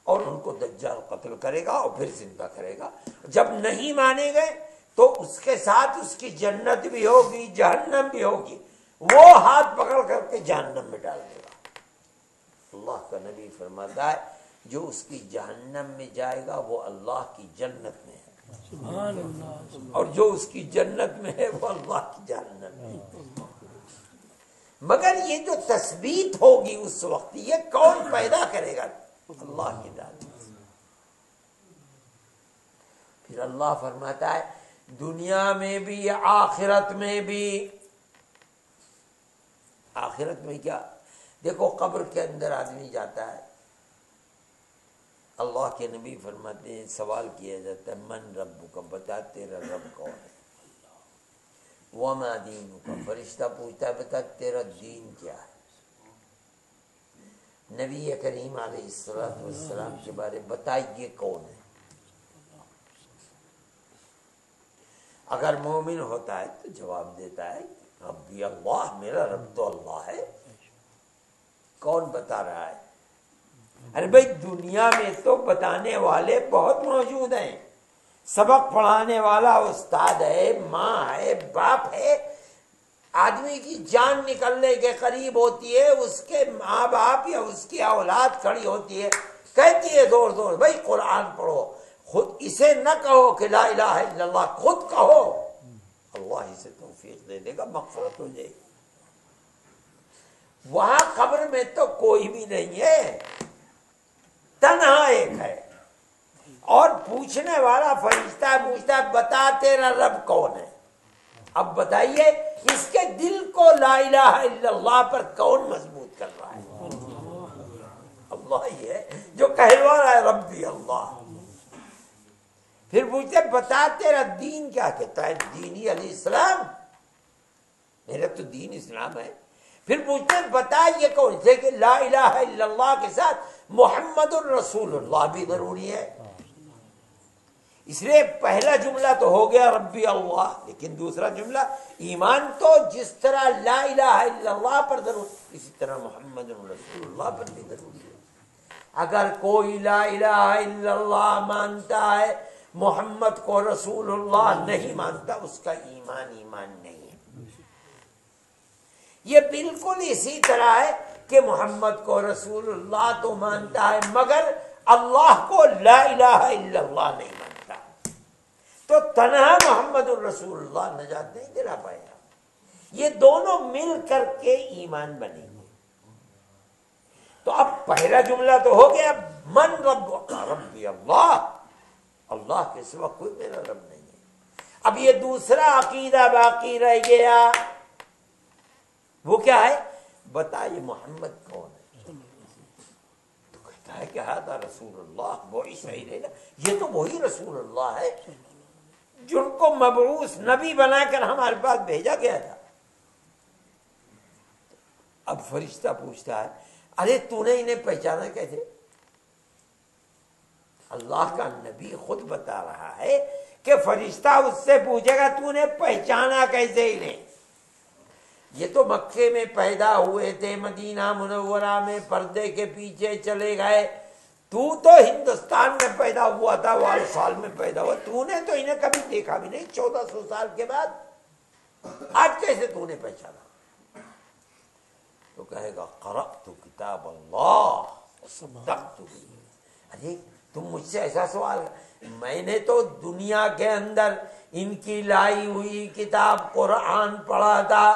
اور ان کو دجال قتل کرے گا اور پھر زندہ کرے گا. جب نہیں مانے گئے تو اس کے ساتھ اس کی جنت بھی ہوگی، جہنم بھی ہوگی، وہ ہاتھ پکڑ کر کے جہنم میں ڈال دے گا. اللہ کا نبی فرماتا ہے جو اس کی جہنم میں جائے گا وہ اللہ کی جنت میں ہے، سبحان اللہ، اور جو اس کی جنت میں ہے وہ اللہ کی جہنم میں ہے. مگر یہ جو تثبیت ہوگی اس وقت یہ کون پیدا کرے گا؟ اللہ کی ذات. پھر اللہ فرماتا ہے دنیا میں بھی آخرت میں بھی. آخرت میں کیا؟ دیکھو قبر کے اندر آدمی جاتا ہے، اللہ کے نبی فرماتے ہیں سوال کیا جاتا ہے من ربک، بتا تیرا رب کون ہے. وما دینک، فرشتہ پوچھتا ہے بتا تیرا دین کیا ہے. نبی کریم علیہ السلام کے بارے بتائیے کون ہے. اگر مومن ہوتا ہے تو جواب دیتا ہے ربی اللہ، میرا رب تو اللہ ہے. کون بتا رہا ہے؟ ارے بھائی دنیا میں تو بتانے والے بہت موجود ہیں، سبق پڑھانے والا استاد ہے، ماں ہے، باپ ہے. آدمی کی جان نکلنے کے قریب ہوتی ہے، اس کے ماں باپ یا اس کی اولاد کھڑی ہوتی ہے، کہتی ہے زور زور بھائی قرآن پڑھو. خود اسے نہ کہو کہ لا الہ الا اللہ، خود کہو اللہ اسے توفیق دے دے گا، مغفرت ہو جائے گی۔ وہاں قبر میں تو کوئی بھی نہیں ہے، تنہا ایک ہے، اور پوچھنے والا فرشتہ پوچھتا ہے بتا تیرا رب کون ہے؟ اب بتائیے اس کے دل کو لا الہ الا اللہ پر کون مضبوط کر رہا ہے؟ اللہ ہی ہے جو کہلوا رہا ہے ربی اللہ۔ پھر پوچھتے بتا تیرا دین کیا؟ کہتا ہے دینی علیہ السلام، میرا تو دین اسلام ہے۔ پھر پوچھتے بتا یہ کون سے کہ لا الہ الا اللہ کے ساتھ محمد الرسول اللہ بھی ضروری ہے۔ اس لیے پہلا جملہ تو ہو گیا ربی اللہ، لیکن دوسرا جملہ ایمان تو جس طرح لا الہ الا اللہ پر ضروری، اسی طرح محمد رسول اللہ پر بھی ضروری ہے۔ اگر کوئی لا الہ الا اللہ مانتا ہے محمد کو رسول اللہ نہیں مانتا، اس کا ایمان نہیں ہے۔ یہ بالکل اسی طرح ہے کہ محمد کو رسول اللہ تو مانتا ہے مگر اللہ کو لا الہ الا اللہ نہیں مانتا، تو تنہا محمد الرسول اللہ نجات نہیں دلا پائے گا۔ یہ دونوں مل کر کے ایمان بنے گے۔ تو اب پہلا جملہ تو ہو گیا من رب ربی اللہ، اللہ کے سوا کوئی میرا رب نہیں ہے۔ اب یہ دوسرا عقیدہ باقی رہ گیا، وہ کیا ہے؟ بتا یہ محمد کون ہے؟ تو کہتا ہے کہ ہذا رسول اللہ بعث الینا، یہ تو وہی رسول اللہ ہے جن کو مبعوث نبی بنا کر ہمارے پاس بھیجا گیا تھا۔ اب فرشتہ پوچھتا ہے ارے تو نے انہیں پہچانا کیسے؟ اللہ کا نبی خود بتا رہا ہے کہ فرشتہ اس سے پوچھے گا تو نے پہچانا کیسے انہیں؟ یہ تو مکے میں پیدا ہوئے تھے، مدینہ منورہ میں پردے کے پیچھے چلے گئے، تو ہندوستان میں پیدا ہوا تھا، 12 سال میں پیدا ہوا، تو نے تو انہیں کبھی دیکھا بھی نہیں 1400 سال کے بعد، آج کیسے تو نے پہچانا؟ تو کہے گا قرأت کتاب اللہ وصدقت بہ۔ ارے تم مجھ سے ایسا سوال، میں نے تو دنیا کے اندر ان کی لائی ہوئی کتاب قرآن پڑھا تھا،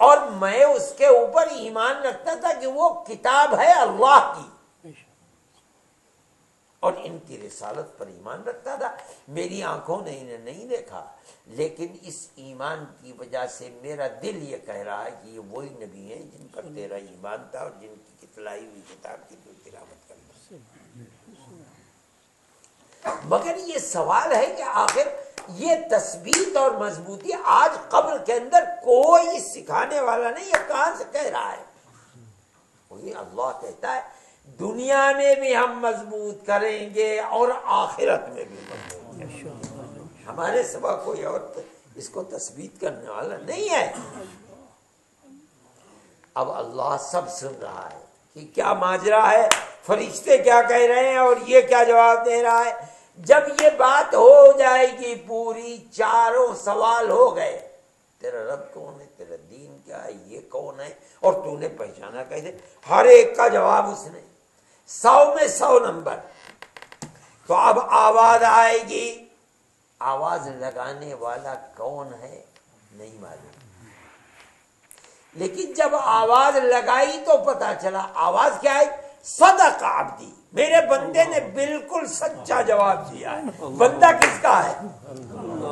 اور میں اس کے اوپر ایمان رکھتا تھا کہ وہ کتاب ہے اللہ کی، اور ان کی رسالت پر ایمان رکھتا تھا۔ میری آنکھوں نے انہیں نہیں دیکھا، لیکن اس ایمان کی وجہ سے میرا دل یہ کہہ رہا ہے کہ یہ وہی نبی ہیں جن پر تیرا ایمان تھا اور جن کی کتلائی ہوئی کتاب کی تو تلاوت کرنا۔ مگر یہ سوال ہے کہ آخر یہ تثبیت اور مضبوطی آج قبر کے اندر کوئی سکھانے والا نہیں، یہ کہاں سے کہہ رہا ہے؟ وہی اللہ کہتا ہے دنیا میں بھی ہم مضبوط کریں گے اور آخرت میں بھی مضبوط کریں گے۔ ہمارے سوا کوئی اور اس کو تثبیت کرنے والا نہیں ہے۔ اب اللہ سب سن رہا ہے کہ کیا ماجرا ہے، فرشتے کیا کہہ رہے ہیں اور یہ کیا جواب دے رہا ہے۔ جب یہ بات ہو جائے گی پوری، چاروں سوال ہو گئے، تیرا رب کون ہے، تیرا دین کیا ہے، یہ کون ہے، اور تو نے پہچانا کیسے، ہر ایک کا جواب اس نے 100 میں 100 نمبر۔ تو اب آواز آئے گی، آواز لگانے والا کون ہے نہیں معلوم، لیکن جب آواز لگائی تو پتا چلا آواز کیا ہے، صدق عبدی، میرے بندے نے بالکل سچا جواب دیا ہے۔ بندہ کس کا ہے؟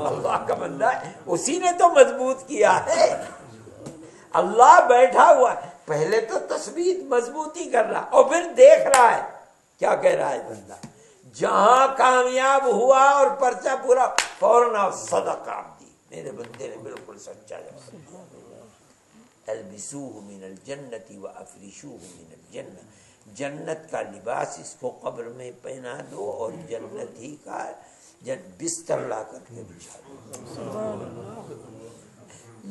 اللہ کا بندہ ہے، اسی نے تو مضبوط کیا ہے۔ اللہ بیٹھا ہوا ہے، پہلے تو تثبیت مضبوطی کر رہا اور پھر دیکھ رہا ہے کیا کہہ رہا ہے بندہ۔ جہاں کامیاب ہوا اور پرچہ پورا، فوراً صدق عبدی، میرے بندے نے بالکل سچا جواب دیا۔ البسوہ من الجنت وافرشوہ من الجنہ، جنت کا لباس اس کو قبر میں پہنا دو اور جنت ہی کا بستر لا کر کے بچھا دو۔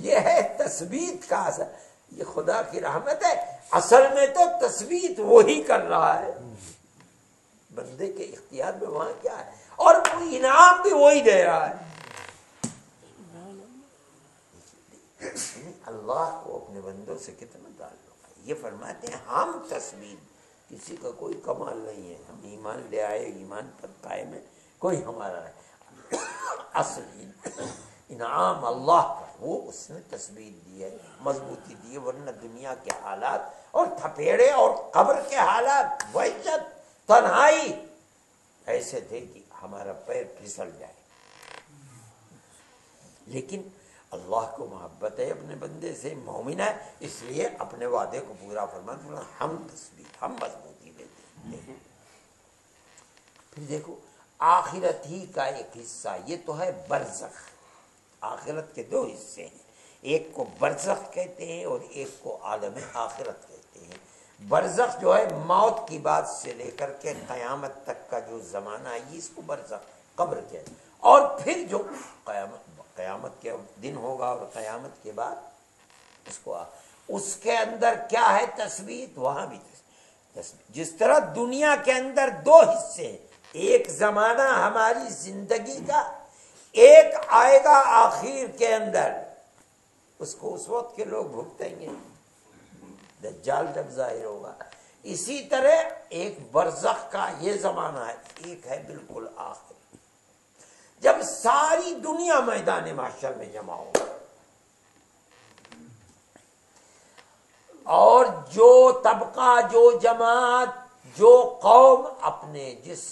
یہ ہے تثبیت کا اثر، یہ خدا کی رحمت ہے۔ اصل میں تو تثبیت وہی کر رہا ہے، بندے کے اختیار میں وہاں کیا ہے، اور کوئی انعام بھی وہی دے رہا ہے۔ اللہ کو اپنے بندوں سے کتنا تعلق ہے۔ یہ فرماتے ہیں ہم تثبیت، کسی کا کوئی کمال نہیں ہے، ہم ایمان لے آئے، ایمان پر قائم ہے، کوئی ہمارا نہیں، اصل انعام اللہ کا وہ اس نے تثبیت دی ہے، مضبوطی دی ہے، ورنہ دنیا کے حالات اور تھپیڑے اور قبر کے حالات، وحشت، تنہائی ایسے تھے کہ ہمارا پیر پھسل جائے. لیکن اللہ کو محبت ہے اپنے بندے سے، مومن ہے، اس لیے اپنے وعدے کو پورا فرمانا. ہم تثبیت، ہم مضبوطی دیتے ہیں. پھر دیکھو آخرت ہی کا ایک حصہ، یہ تو ہے برزخ. آخرت کے دو حصے ہیں، ایک کو برزخ کہتے ہیں اور ایک کو عالم آخرت کہتے ہیں. برزخ جو ہے موت کی بات سے لے کر کے قیامت تک کا جو زمانہ ہے اس کو برزخ، قبر کہتے ہیں. اور پھر جو قیامت کے دن ہوگا اور قیامت کے بعد اس کے اندر کیا ہے تثبیت، وہاں بھی تثبیت. جس طرح دنیا کے اندر دو حصے ہیں، ایک زمانہ ہماری زندگی کا، ایک آئے گا آخر کے اندر، اس کو اس وقت کے لوگ بھگتیں گے، دجال جب ظاہر ہوگا. اسی طرح ایک برزخ کا یہ زمانہ ہے، ایک ہے بالکل آخر، جب ساری دنیا میدان محشر میں جمع ہوگا اور جو طبقہ، جو جماعت، جو قوم اپنے جس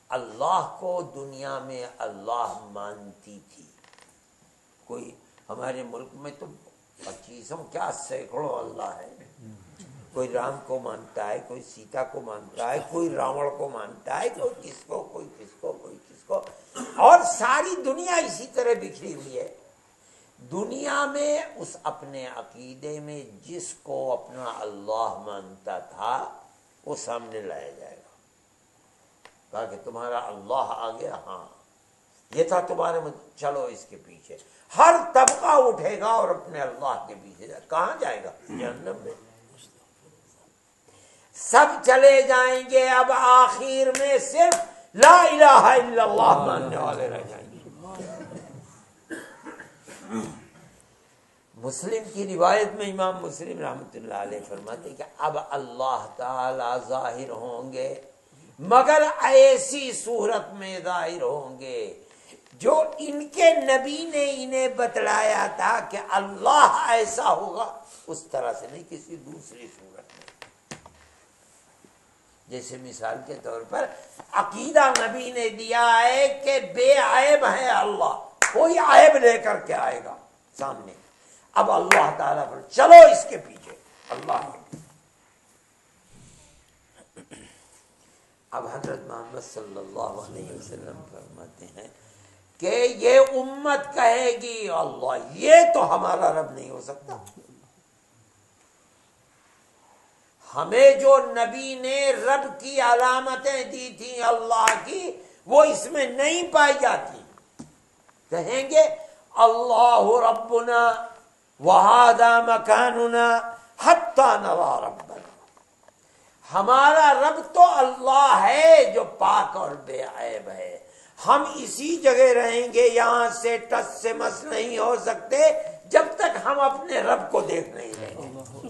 اللہ کو دنیا میں اللہ مانتی تھی. کوئی ہمارے ملک میں تو 25 کیا سینکڑوں اللہ ہے. کوئی رام کو مانتا ہے، کوئی سیتا کو مانتا ہے، کوئی راوڑ کو مانتا ہے، کوئی کس کو، کوئی کس کو، کوئی کس کو، اور ساری دنیا اسی طرح بکھری ہوئی ہے. دنیا میں اس اپنے عقیدے میں جس کو اپنا اللہ مانتا تھا وہ سامنے لایا جائے گا. کہا کہ تمہارا اللہ آ گیا، ہاں یہ تھا تمہارے چلو اس کے پیچھے. ہر طبقہ اٹھے گا اور اپنے اللہ کے پیچھے جائے. کہاں جائے گا؟ جہنم میں. سب چلے جائیں گے، اب آخر میں صرف لا الہ الا اللہ ماننے والے رہ جائیں گے. مسلم کی روایت میں امام مسلم رحمۃ اللہ علیہ فرماتے ہیں کہ اب اللہ تعالی ظاہر ہوں گے، مگر ایسی صورت میں ظاہر ہوں گے جو ان کے نبی نے انہیں بتلایا تھا کہ اللہ ایسا ہوگا، اس طرح سے نہیں، کسی دوسری صورت میں. جیسے مثال کے طور پر عقیدہ نبی نے دیا ہے کہ بے عیب ہے اللہ، کوئی عیب لے کر کے آئے گا سامنے. اب اللہ تعالیٰ پر چلو اس کے پیچھے اللہ کے. اب حضرت محمد صلی اللہ علیہ وسلم فرماتے ہیں کہ یہ امت کہے گی اللہ یہ تو ہمارا رب نہیں ہو سکتا. ہمیں جو نبی نے رب کی علامتیں دی تھیں اللہ کی، وہ اس میں نہیں پائی جاتی. کہیں گے اللہ ربنا وہذا مکاننا حتی نرى ربنا. ہمارا رب تو اللہ ہے جو پاک اور بے عیب ہے، ہم اسی جگہ رہیں گے، یہاں سے ٹس سے مس نہیں ہو سکتے جب تک ہم اپنے رب کو دیکھ نہیں لیں گے.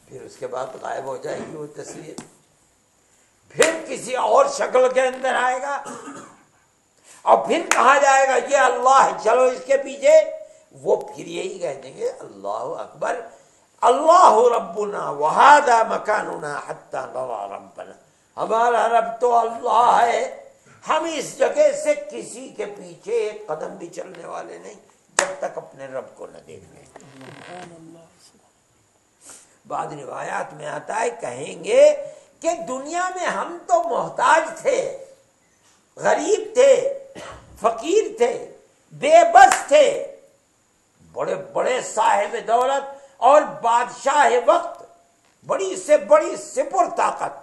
پھر اس کے بعد غائب ہو جائے گی وہ تصویر، پھر کسی اور شکل کے اندر آئے گا اور پھر کہا جائے گا یہ اللہ ہے چلو اس کے پیچھے. وہ پھر یہی کہہ دیں گے اللہ اکبر اللہ ربنا وہذا مکاننا حتی نرى ربنا. ہمارا رب تو اللہ ہے، ہم اس جگہ سے کسی کے پیچھے ایک قدم بھی چلنے والے نہیں جب تک اپنے رب کو نہ دیکھ لیں. بعض روایات میں آتا ہے کہیں گے کہ دنیا میں ہم تو محتاج تھے، غریب تھے، فقیر تھے، بے بس تھے، بڑے بڑے صاحب دولت اور بادشاہ وقت، بڑی سے بڑی سپر طاقت،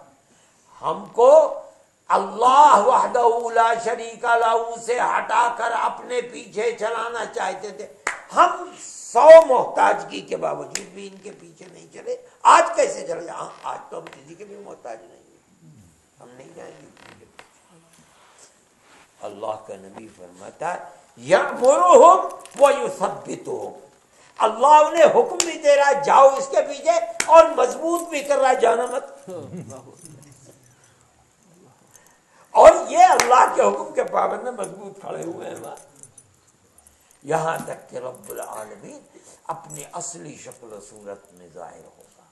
ہم کو اللہ وحدہ لا شریک لہ سے ہٹا کر اپنے پیچھے چلانا چاہتے تھے. ہم 100 محتاجگی کے باوجود بھی ان کے پیچھے نہیں چلے. آج کیسے چلے جائیں؟ آج تو ہم کسی کے بھی محتاج نہیں ہیں، ہم نہیں جائیں گے. اللہ کا نبی فرماتا ہے یأمرہم ویثبتہم. اللہ انہیں حکم بھی دے رہا ہے جاؤ اس کے پیچھے، اور مضبوط بھی کر رہا ہے جانا مت. اور یہ اللہ کے حکم کے پابند مضبوط کھڑے ہوئے ہیں وہاں، یہاں تک کہ رب العالمین اپنی اصلی شکل و صورت میں ظاہر ہوگا،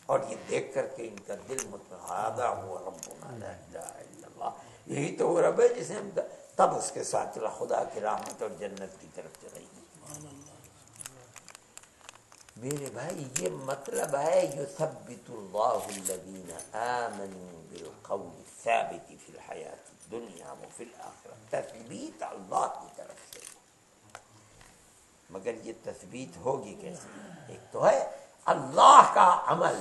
اور یہ دیکھ کر کے ان کا دل متحدہ ہوا ربنا لا الہ الا اللہ، یہی تو وہ رب ہے جسے ہم تب اس کے ساتھ خدا کی رحمت اور جنت کی طرف چلیں گے۔ میرے بھائی یہ مطلب ہے یثبت اللہ الذین آمنوا بالقول الثابت فی الحیات الدنیا وفی الآخرہ، تثبیت اللہ کی طرف سے، مگر یہ تثبیت ہوگی کیسے؟ ایک تو ہے اللہ کا عمل،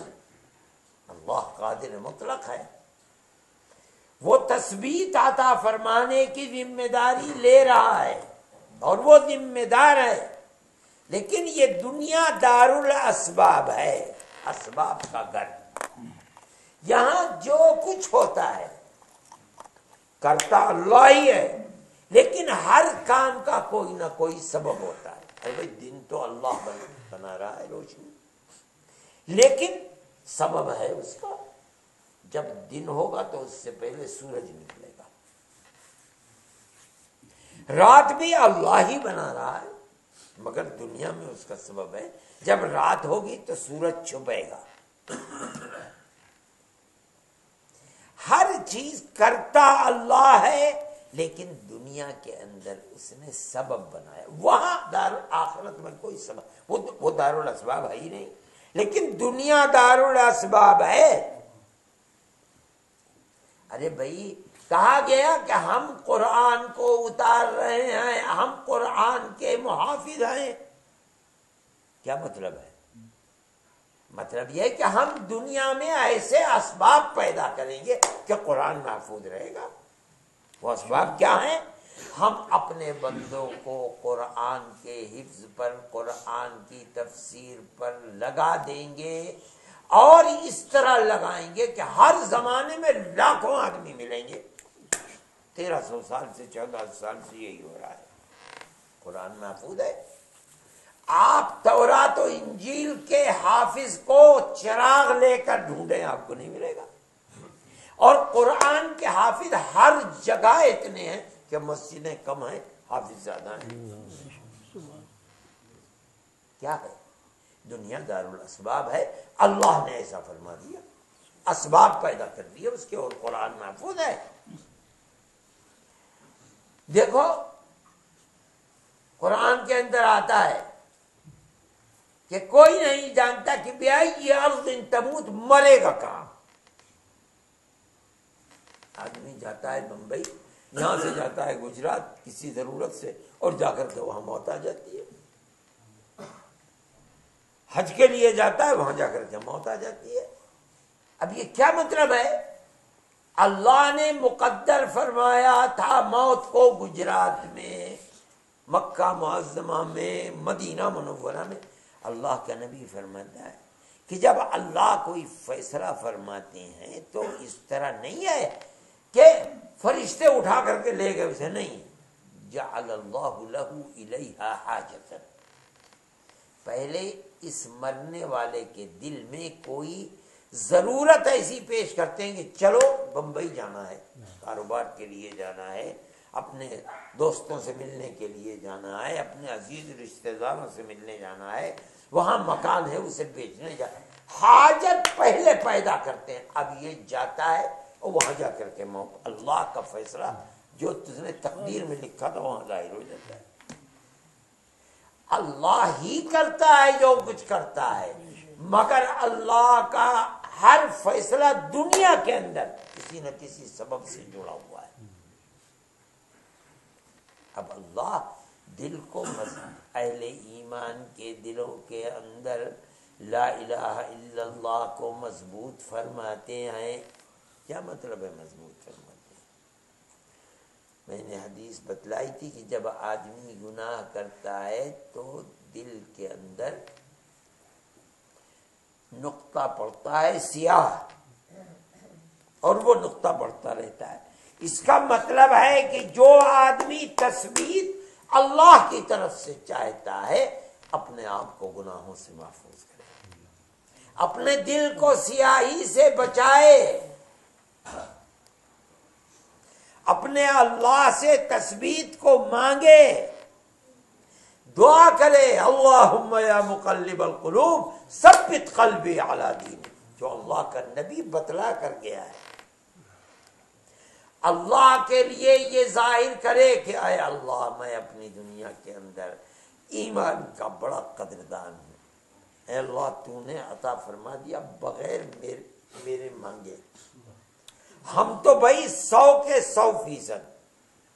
اللہ قادر مطلق ہے، وہ تثبیت عطا فرمانے کی ذمہ داری لے رہا ہے اور وہ ذمہ دار ہے، لیکن یہ دنیا دار الاسباب ہے، اسباب کا گھر، یہاں جو کچھ ہوتا ہے کرتا اللہ ہی ہے، لیکن ہر کام کا کوئی نہ کوئی سبب ہوتا ہے۔ ارے بھائی دن تو اللہ بنا رہا ہے روشنی، لیکن سبب ہے اس کا، جب دن ہوگا تو اس سے پہلے سورج نکلے گا، رات بھی اللہ ہی بنا رہا ہے، مگر دنیا میں اس کا سبب ہے، جب رات ہوگی تو سورج چھپے گا، ہر چیز کرتا اللہ ہے، لیکن دنیا کے اندر اس نے سبب بنایا، وہاں دار آخرت میں کوئی سبب، وہ دار الاسباب ہے ہی نہیں، لیکن دنیا دار الاسباب ہے۔ ارے بھائی کہا گیا کہ ہم قرآن کو اتار رہے ہیں، ہم قرآن کے محافظ ہیں، کیا مطلب ہے؟ مطلب یہ کہ ہم دنیا میں ایسے اسباب پیدا کریں گے کہ قرآن محفوظ رہے گا۔ وہ اسباب کیا ہیں؟ ہم اپنے بندوں کو قرآن کے حفظ پر، قرآن کی تفسیر پر لگا دیں گے، اور اس طرح لگائیں گے کہ ہر زمانے میں لاکھوں آدمی ملیں گے۔ 1300 سال سے 1400 سال سے یہی ہو رہا ہے، قرآن محفوظ ہے۔ آپ تورات و انجیل کے حافظ کو چراغ لے کر ڈھونڈیں، آپ کو نہیں ملے گا، اور قرآن کے حافظ ہر جگہ اتنے ہیں کہ مسجدیں کم ہیں، حافظ زیادہ ہیں۔ کیا ہے؟ دنیا دار الاسباب ہے، اللہ نے ایسا فرما دیا، اسباب پیدا کر دیے اس کے، اور قرآن محفوظ ہے۔ دیکھو قرآن کے اندر آتا ہے کہ کوئی نہیں جانتا کہ بأي أرض تموت، مرے گا کہاں۔ آدمی جاتا ہے بمبئی، یہاں سے جاتا ہے گجرات کسی ضرورت سے، اور جا کر کے وہاں موت آ جاتی ہے۔ حج کے لیے جاتا ہے، وہاں جا کر کے موت آ جاتی ہے۔ اب یہ کیا مطلب ہے؟ اللہ نے مقدر فرمایا تھا موت کو گجرات میں، مکہ معظمہ میں، مدینہ منورہ میں۔ اللہ کا نبی فرماتا ہے کہ جب اللہ کوئی فیصلہ فرماتے ہیں تو اس طرح نہیں ہے کہ فرشتے اٹھا کر کے لے گئے اسے، نہیں، جعل اللہ لہ الیہا حاجۃ، پہلے اس مرنے والے کے دل میں کوئی ضرورت ایسی پیش کرتے ہیں کہ چلو بمبئی جانا ہے، کاروبار کے لیے جانا ہے، اپنے دوستوں سے ملنے کے لیے جانا ہے، اپنے عزیز رشتہ داروں سے ملنے جانا ہے، وہاں مکان ہے اسے بیچنے جانا ہے، حاجت پہلے پیدا کرتے ہیں، اب یہ جاتا ہے اور وہاں جا کر کے اللہ کا فیصلہ جو تجھ نے تقدیر میں لکھا تھا وہاں ظاہر ہو جاتا ہے۔ اللہ ہی کرتا ہے جو کچھ کرتا ہے، مگر اللہ کا ہر فیصلہ دنیا کے اندر کسی نہ کسی سبب سے جڑا ہوا ہے۔ اب اللہ دل کو اہل ایمان کے دلوں کے اندر لا الہ الا اللہ کو مضبوط فرماتے ہیں۔ کیا مطلب ہے مضبوط فرماتے ہیں؟ میں نے حدیث بتلائی تھی کہ جب آدمی گناہ کرتا ہے تو دل کے اندر نقطہ پڑتا ہے سیاہ، اور وہ نقطہ بڑھتا رہتا ہے۔ اس کا مطلب ہے کہ جو آدمی تثبیت اللہ کی طرف سے چاہتا ہے اپنے آپ کو گناہوں سے محفوظ کرے، اپنے دل کو سیاہی سے بچائے، اپنے اللہ سے تثبیت کو مانگے، دعا کرے، اللہم یا مقلب القلوب ثبت قلبی علی دینک، جو اللہ کا نبی بتلا کر گیا ہے۔ اللہ کے لیے یہ ظاہر کرے کہ اے اللہ میں اپنی دنیا کے اندر ایمان کا بڑا قدردان ہوں، اے اللہ تو نے عطا فرما دیا بغیر میرے مانگے۔ ہم تو بھائی 100 کے 100%،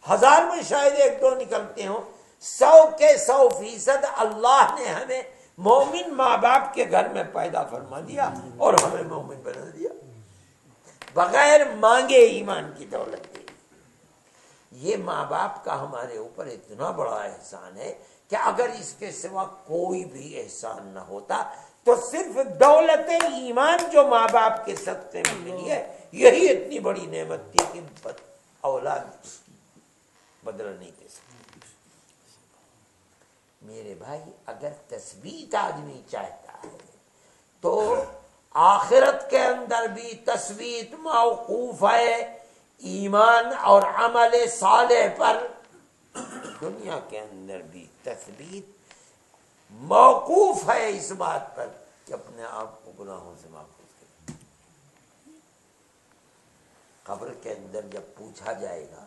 1000 میں شاید 1-2 نکلتے ہوں، 100 کے 100% اللہ نے ہمیں مومن ماں باپ کے گھر میں پیدا فرما دیا اور ہمیں مومن بنا دیا، بغیر مانگے ایمان کی دولت دی۔ یہ ماں باپ کا ہمارے اوپر اتنا بڑا احسان ہے کہ اگر اس کے سوا کوئی بھی احسان نہ ہوتا تو صرف دولت ایمان جو ماں باپ کے صدقے میں ملی ہے یہی اتنی بڑی نعمت تھی کہ اولاد بدل نہیں دے سکتی۔ میرے بھائی اگر تثبیت آدمی چاہتا ہے تو آخرت کے اندر بھی تثبیت موقوف ہے ایمان اور عمل صالح پر، دنیا کے اندر بھی تثبیت موقوف ہے اس بات پر کہ اپنے آپ کو گناہوں سے محفوظ کرے۔ قبر کے اندر جب پوچھا جائے گا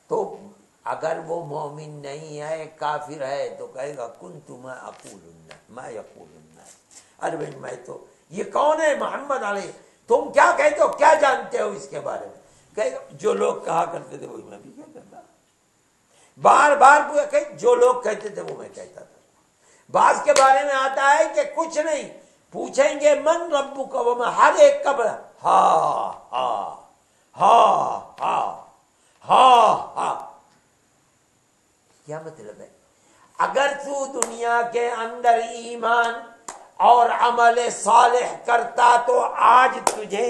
تو اگر وہ مومن نہیں ہے، کافر ہے، تو کہے گا کنت ما اقول الناس ما یقول الناس، ارے بھائی میں تو، یہ کون ہے محمد علیہ، تم کیا کہتے ہو، کیا جانتے ہو اس کے بارے میں؟ کہے گا جو لوگ کہا کرتے تھے وہی میں بھی کہتا تھا، بار بار کہ جو لوگ کہتے تھے وہ میں کہتا تھا۔ بعض کے بارے میں آتا ہے کہ کچھ نہیں، پوچھیں گے من ربک وما، ہر ایک قبر ہا ہا ہا ہا ہا ہا۔ کیا مطلب ہے؟ اگر تو دنیا کے اندر ایمان اور عمل صالح کرتا تو آج تجھے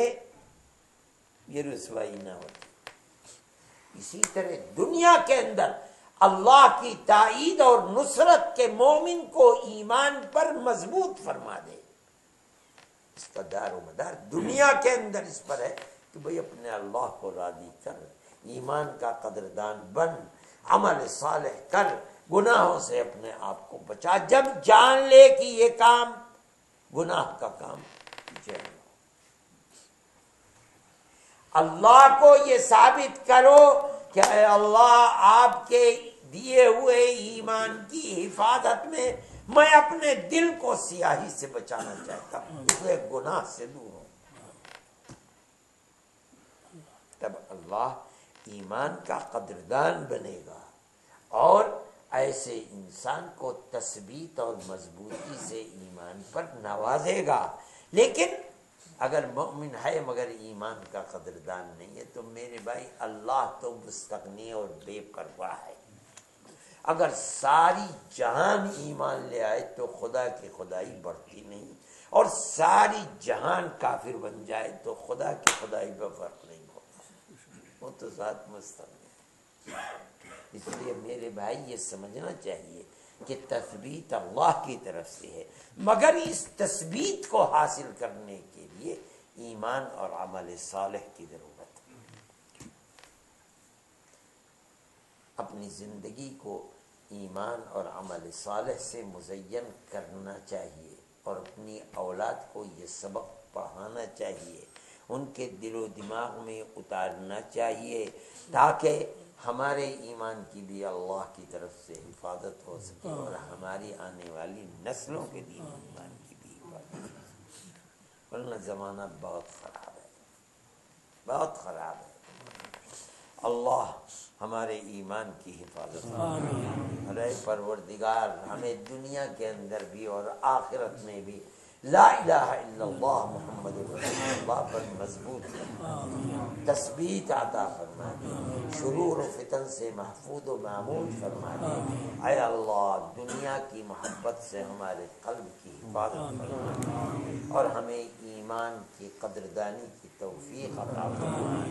یہ رسوائی نہ ہوتی۔ اسی طرح دنیا کے اندر اللہ کی تائید اور نصرت کے مومن کو ایمان پر مضبوط فرما دے، اس کا دار و مدار دنیا کے اندر اس پر ہے کہ بھئی اپنے اللہ کو راضی کر، ایمان کا قدردان بن، عمل صالح کر، گناہوں سے اپنے آپ کو بچا۔ جب جان لے کہ یہ کام گناہ کا کام پیچھے ہے، اللہ کو یہ ثابت کرو کہ اے اللہ آپ کے دیے ہوئے ایمان کی حفاظت میں اپنے دل کو سیاہی سے بچانا چاہتا ہوں، اس لیے گناہ سے دور ہوں۔ تب اللہ ایمان کا قدردان بنے گا اور ایسے انسان کو تثبیت اور مضبوطی سے ایمان پر نوازے گا۔ لیکن اگر مومن ہے مگر ایمان کا قدردان نہیں ہے تو میرے بھائی اللہ تو مستغنی اور بے پرواہ ہے۔ اگر ساری جہان ایمان لے آئے تو خدا کی خدائی بڑھتی نہیں، اور ساری جہان کافر بن جائے تو خدا کی خدائی پہ فرق نہیں ہوتا، وہ تو ذات مستغنی ہے۔ اس لیے میرے بھائی یہ سمجھنا چاہیے کہ تثبیت اللہ کی طرف سے ہے، مگر اس تثبیت کو حاصل کرنے کے لیے ایمان اور عمل صالح کی ضرورت ہے۔ اپنی زندگی کو ایمان اور عمل صالح سے مزین کرنا چاہیے اور اپنی اولاد کو یہ سبق پڑھانا چاہیے، ان کے دل و دماغ میں اتارنا چاہیے تاکہ ہمارے ایمان کی بھی اللہ کی طرف سے حفاظت ہو سکے اور ہماری آنے والی نسلوں کے دین ایمان کی بھی حفاظت ہو سکے۔ ورنہ زمانہ بہت خراب ہے، بہت خراب ہے۔ اللہ ہمارے ایمان کی حفاظت کرے۔ ارے پروردگار ہمیں دنیا کے اندر بھی اور آخرت میں بھی لا الہ الا اللہ محمد رسول اللہ پر مضبوط تثبیت عطا فرما دے، شرور و فتن سے محفوظ و معمول فرما دے۔ اے اللہ دنیا کی محبت سے ہمارے قلب کی حفاظت فرما دے اور ہمیں ایمان کی قدردانی کی توفیق عطا فرما۔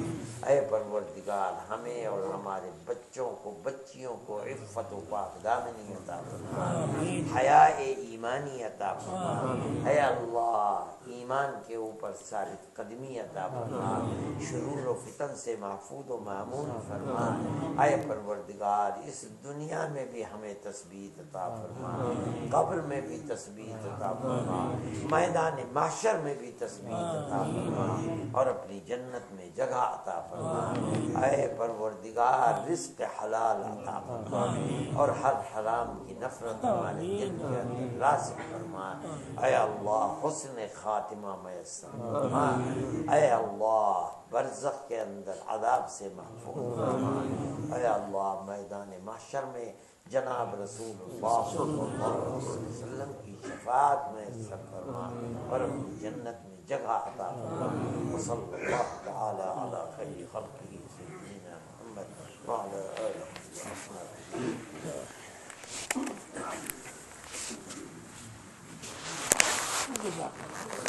اے پروردگار ہمیں اور ہمارے بچوں کو بچیوں کو عفت و پاک دامنی عطا فرما، حیاء ایمانی عطا فرما۔ اے اللہ ایمان کے اوپر ثابت قدمی عطا فرما، شرور و فتن سے محفوظ و مامون فرما۔ اے پروردگار اس دنیا میں بھی ہمیں تثبیت عطا فرما، قبر میں بھی تثبیت عطا فرما، میدان محشر میں بھی تثبیت عطا فرما، اور اپنی جنت میں جگہ عطا فرما۔ اے پروردگار رزق حلال عطا فرما، اور ہر حرام کی نفرت ہمارے دل کے اندر راسخ فرما۔ اے اللہ حسن خاتمہ میسر فرما۔ اے اللہ برزخ کے اندر عذاب سے محفوظ فرما۔ اے اللہ میدان محشر میں جناب رسول اللہ صلی اللہ علیہ وسلم کی شفاعت میں میسر فرما، اور اپنی جنت میں جگہ عطا فرما۔ وصلی اللہ تعالی علی خیر خلقہ سیدنا محمد وعلی آلہ وصحبہ۔ جزاک اللہ۔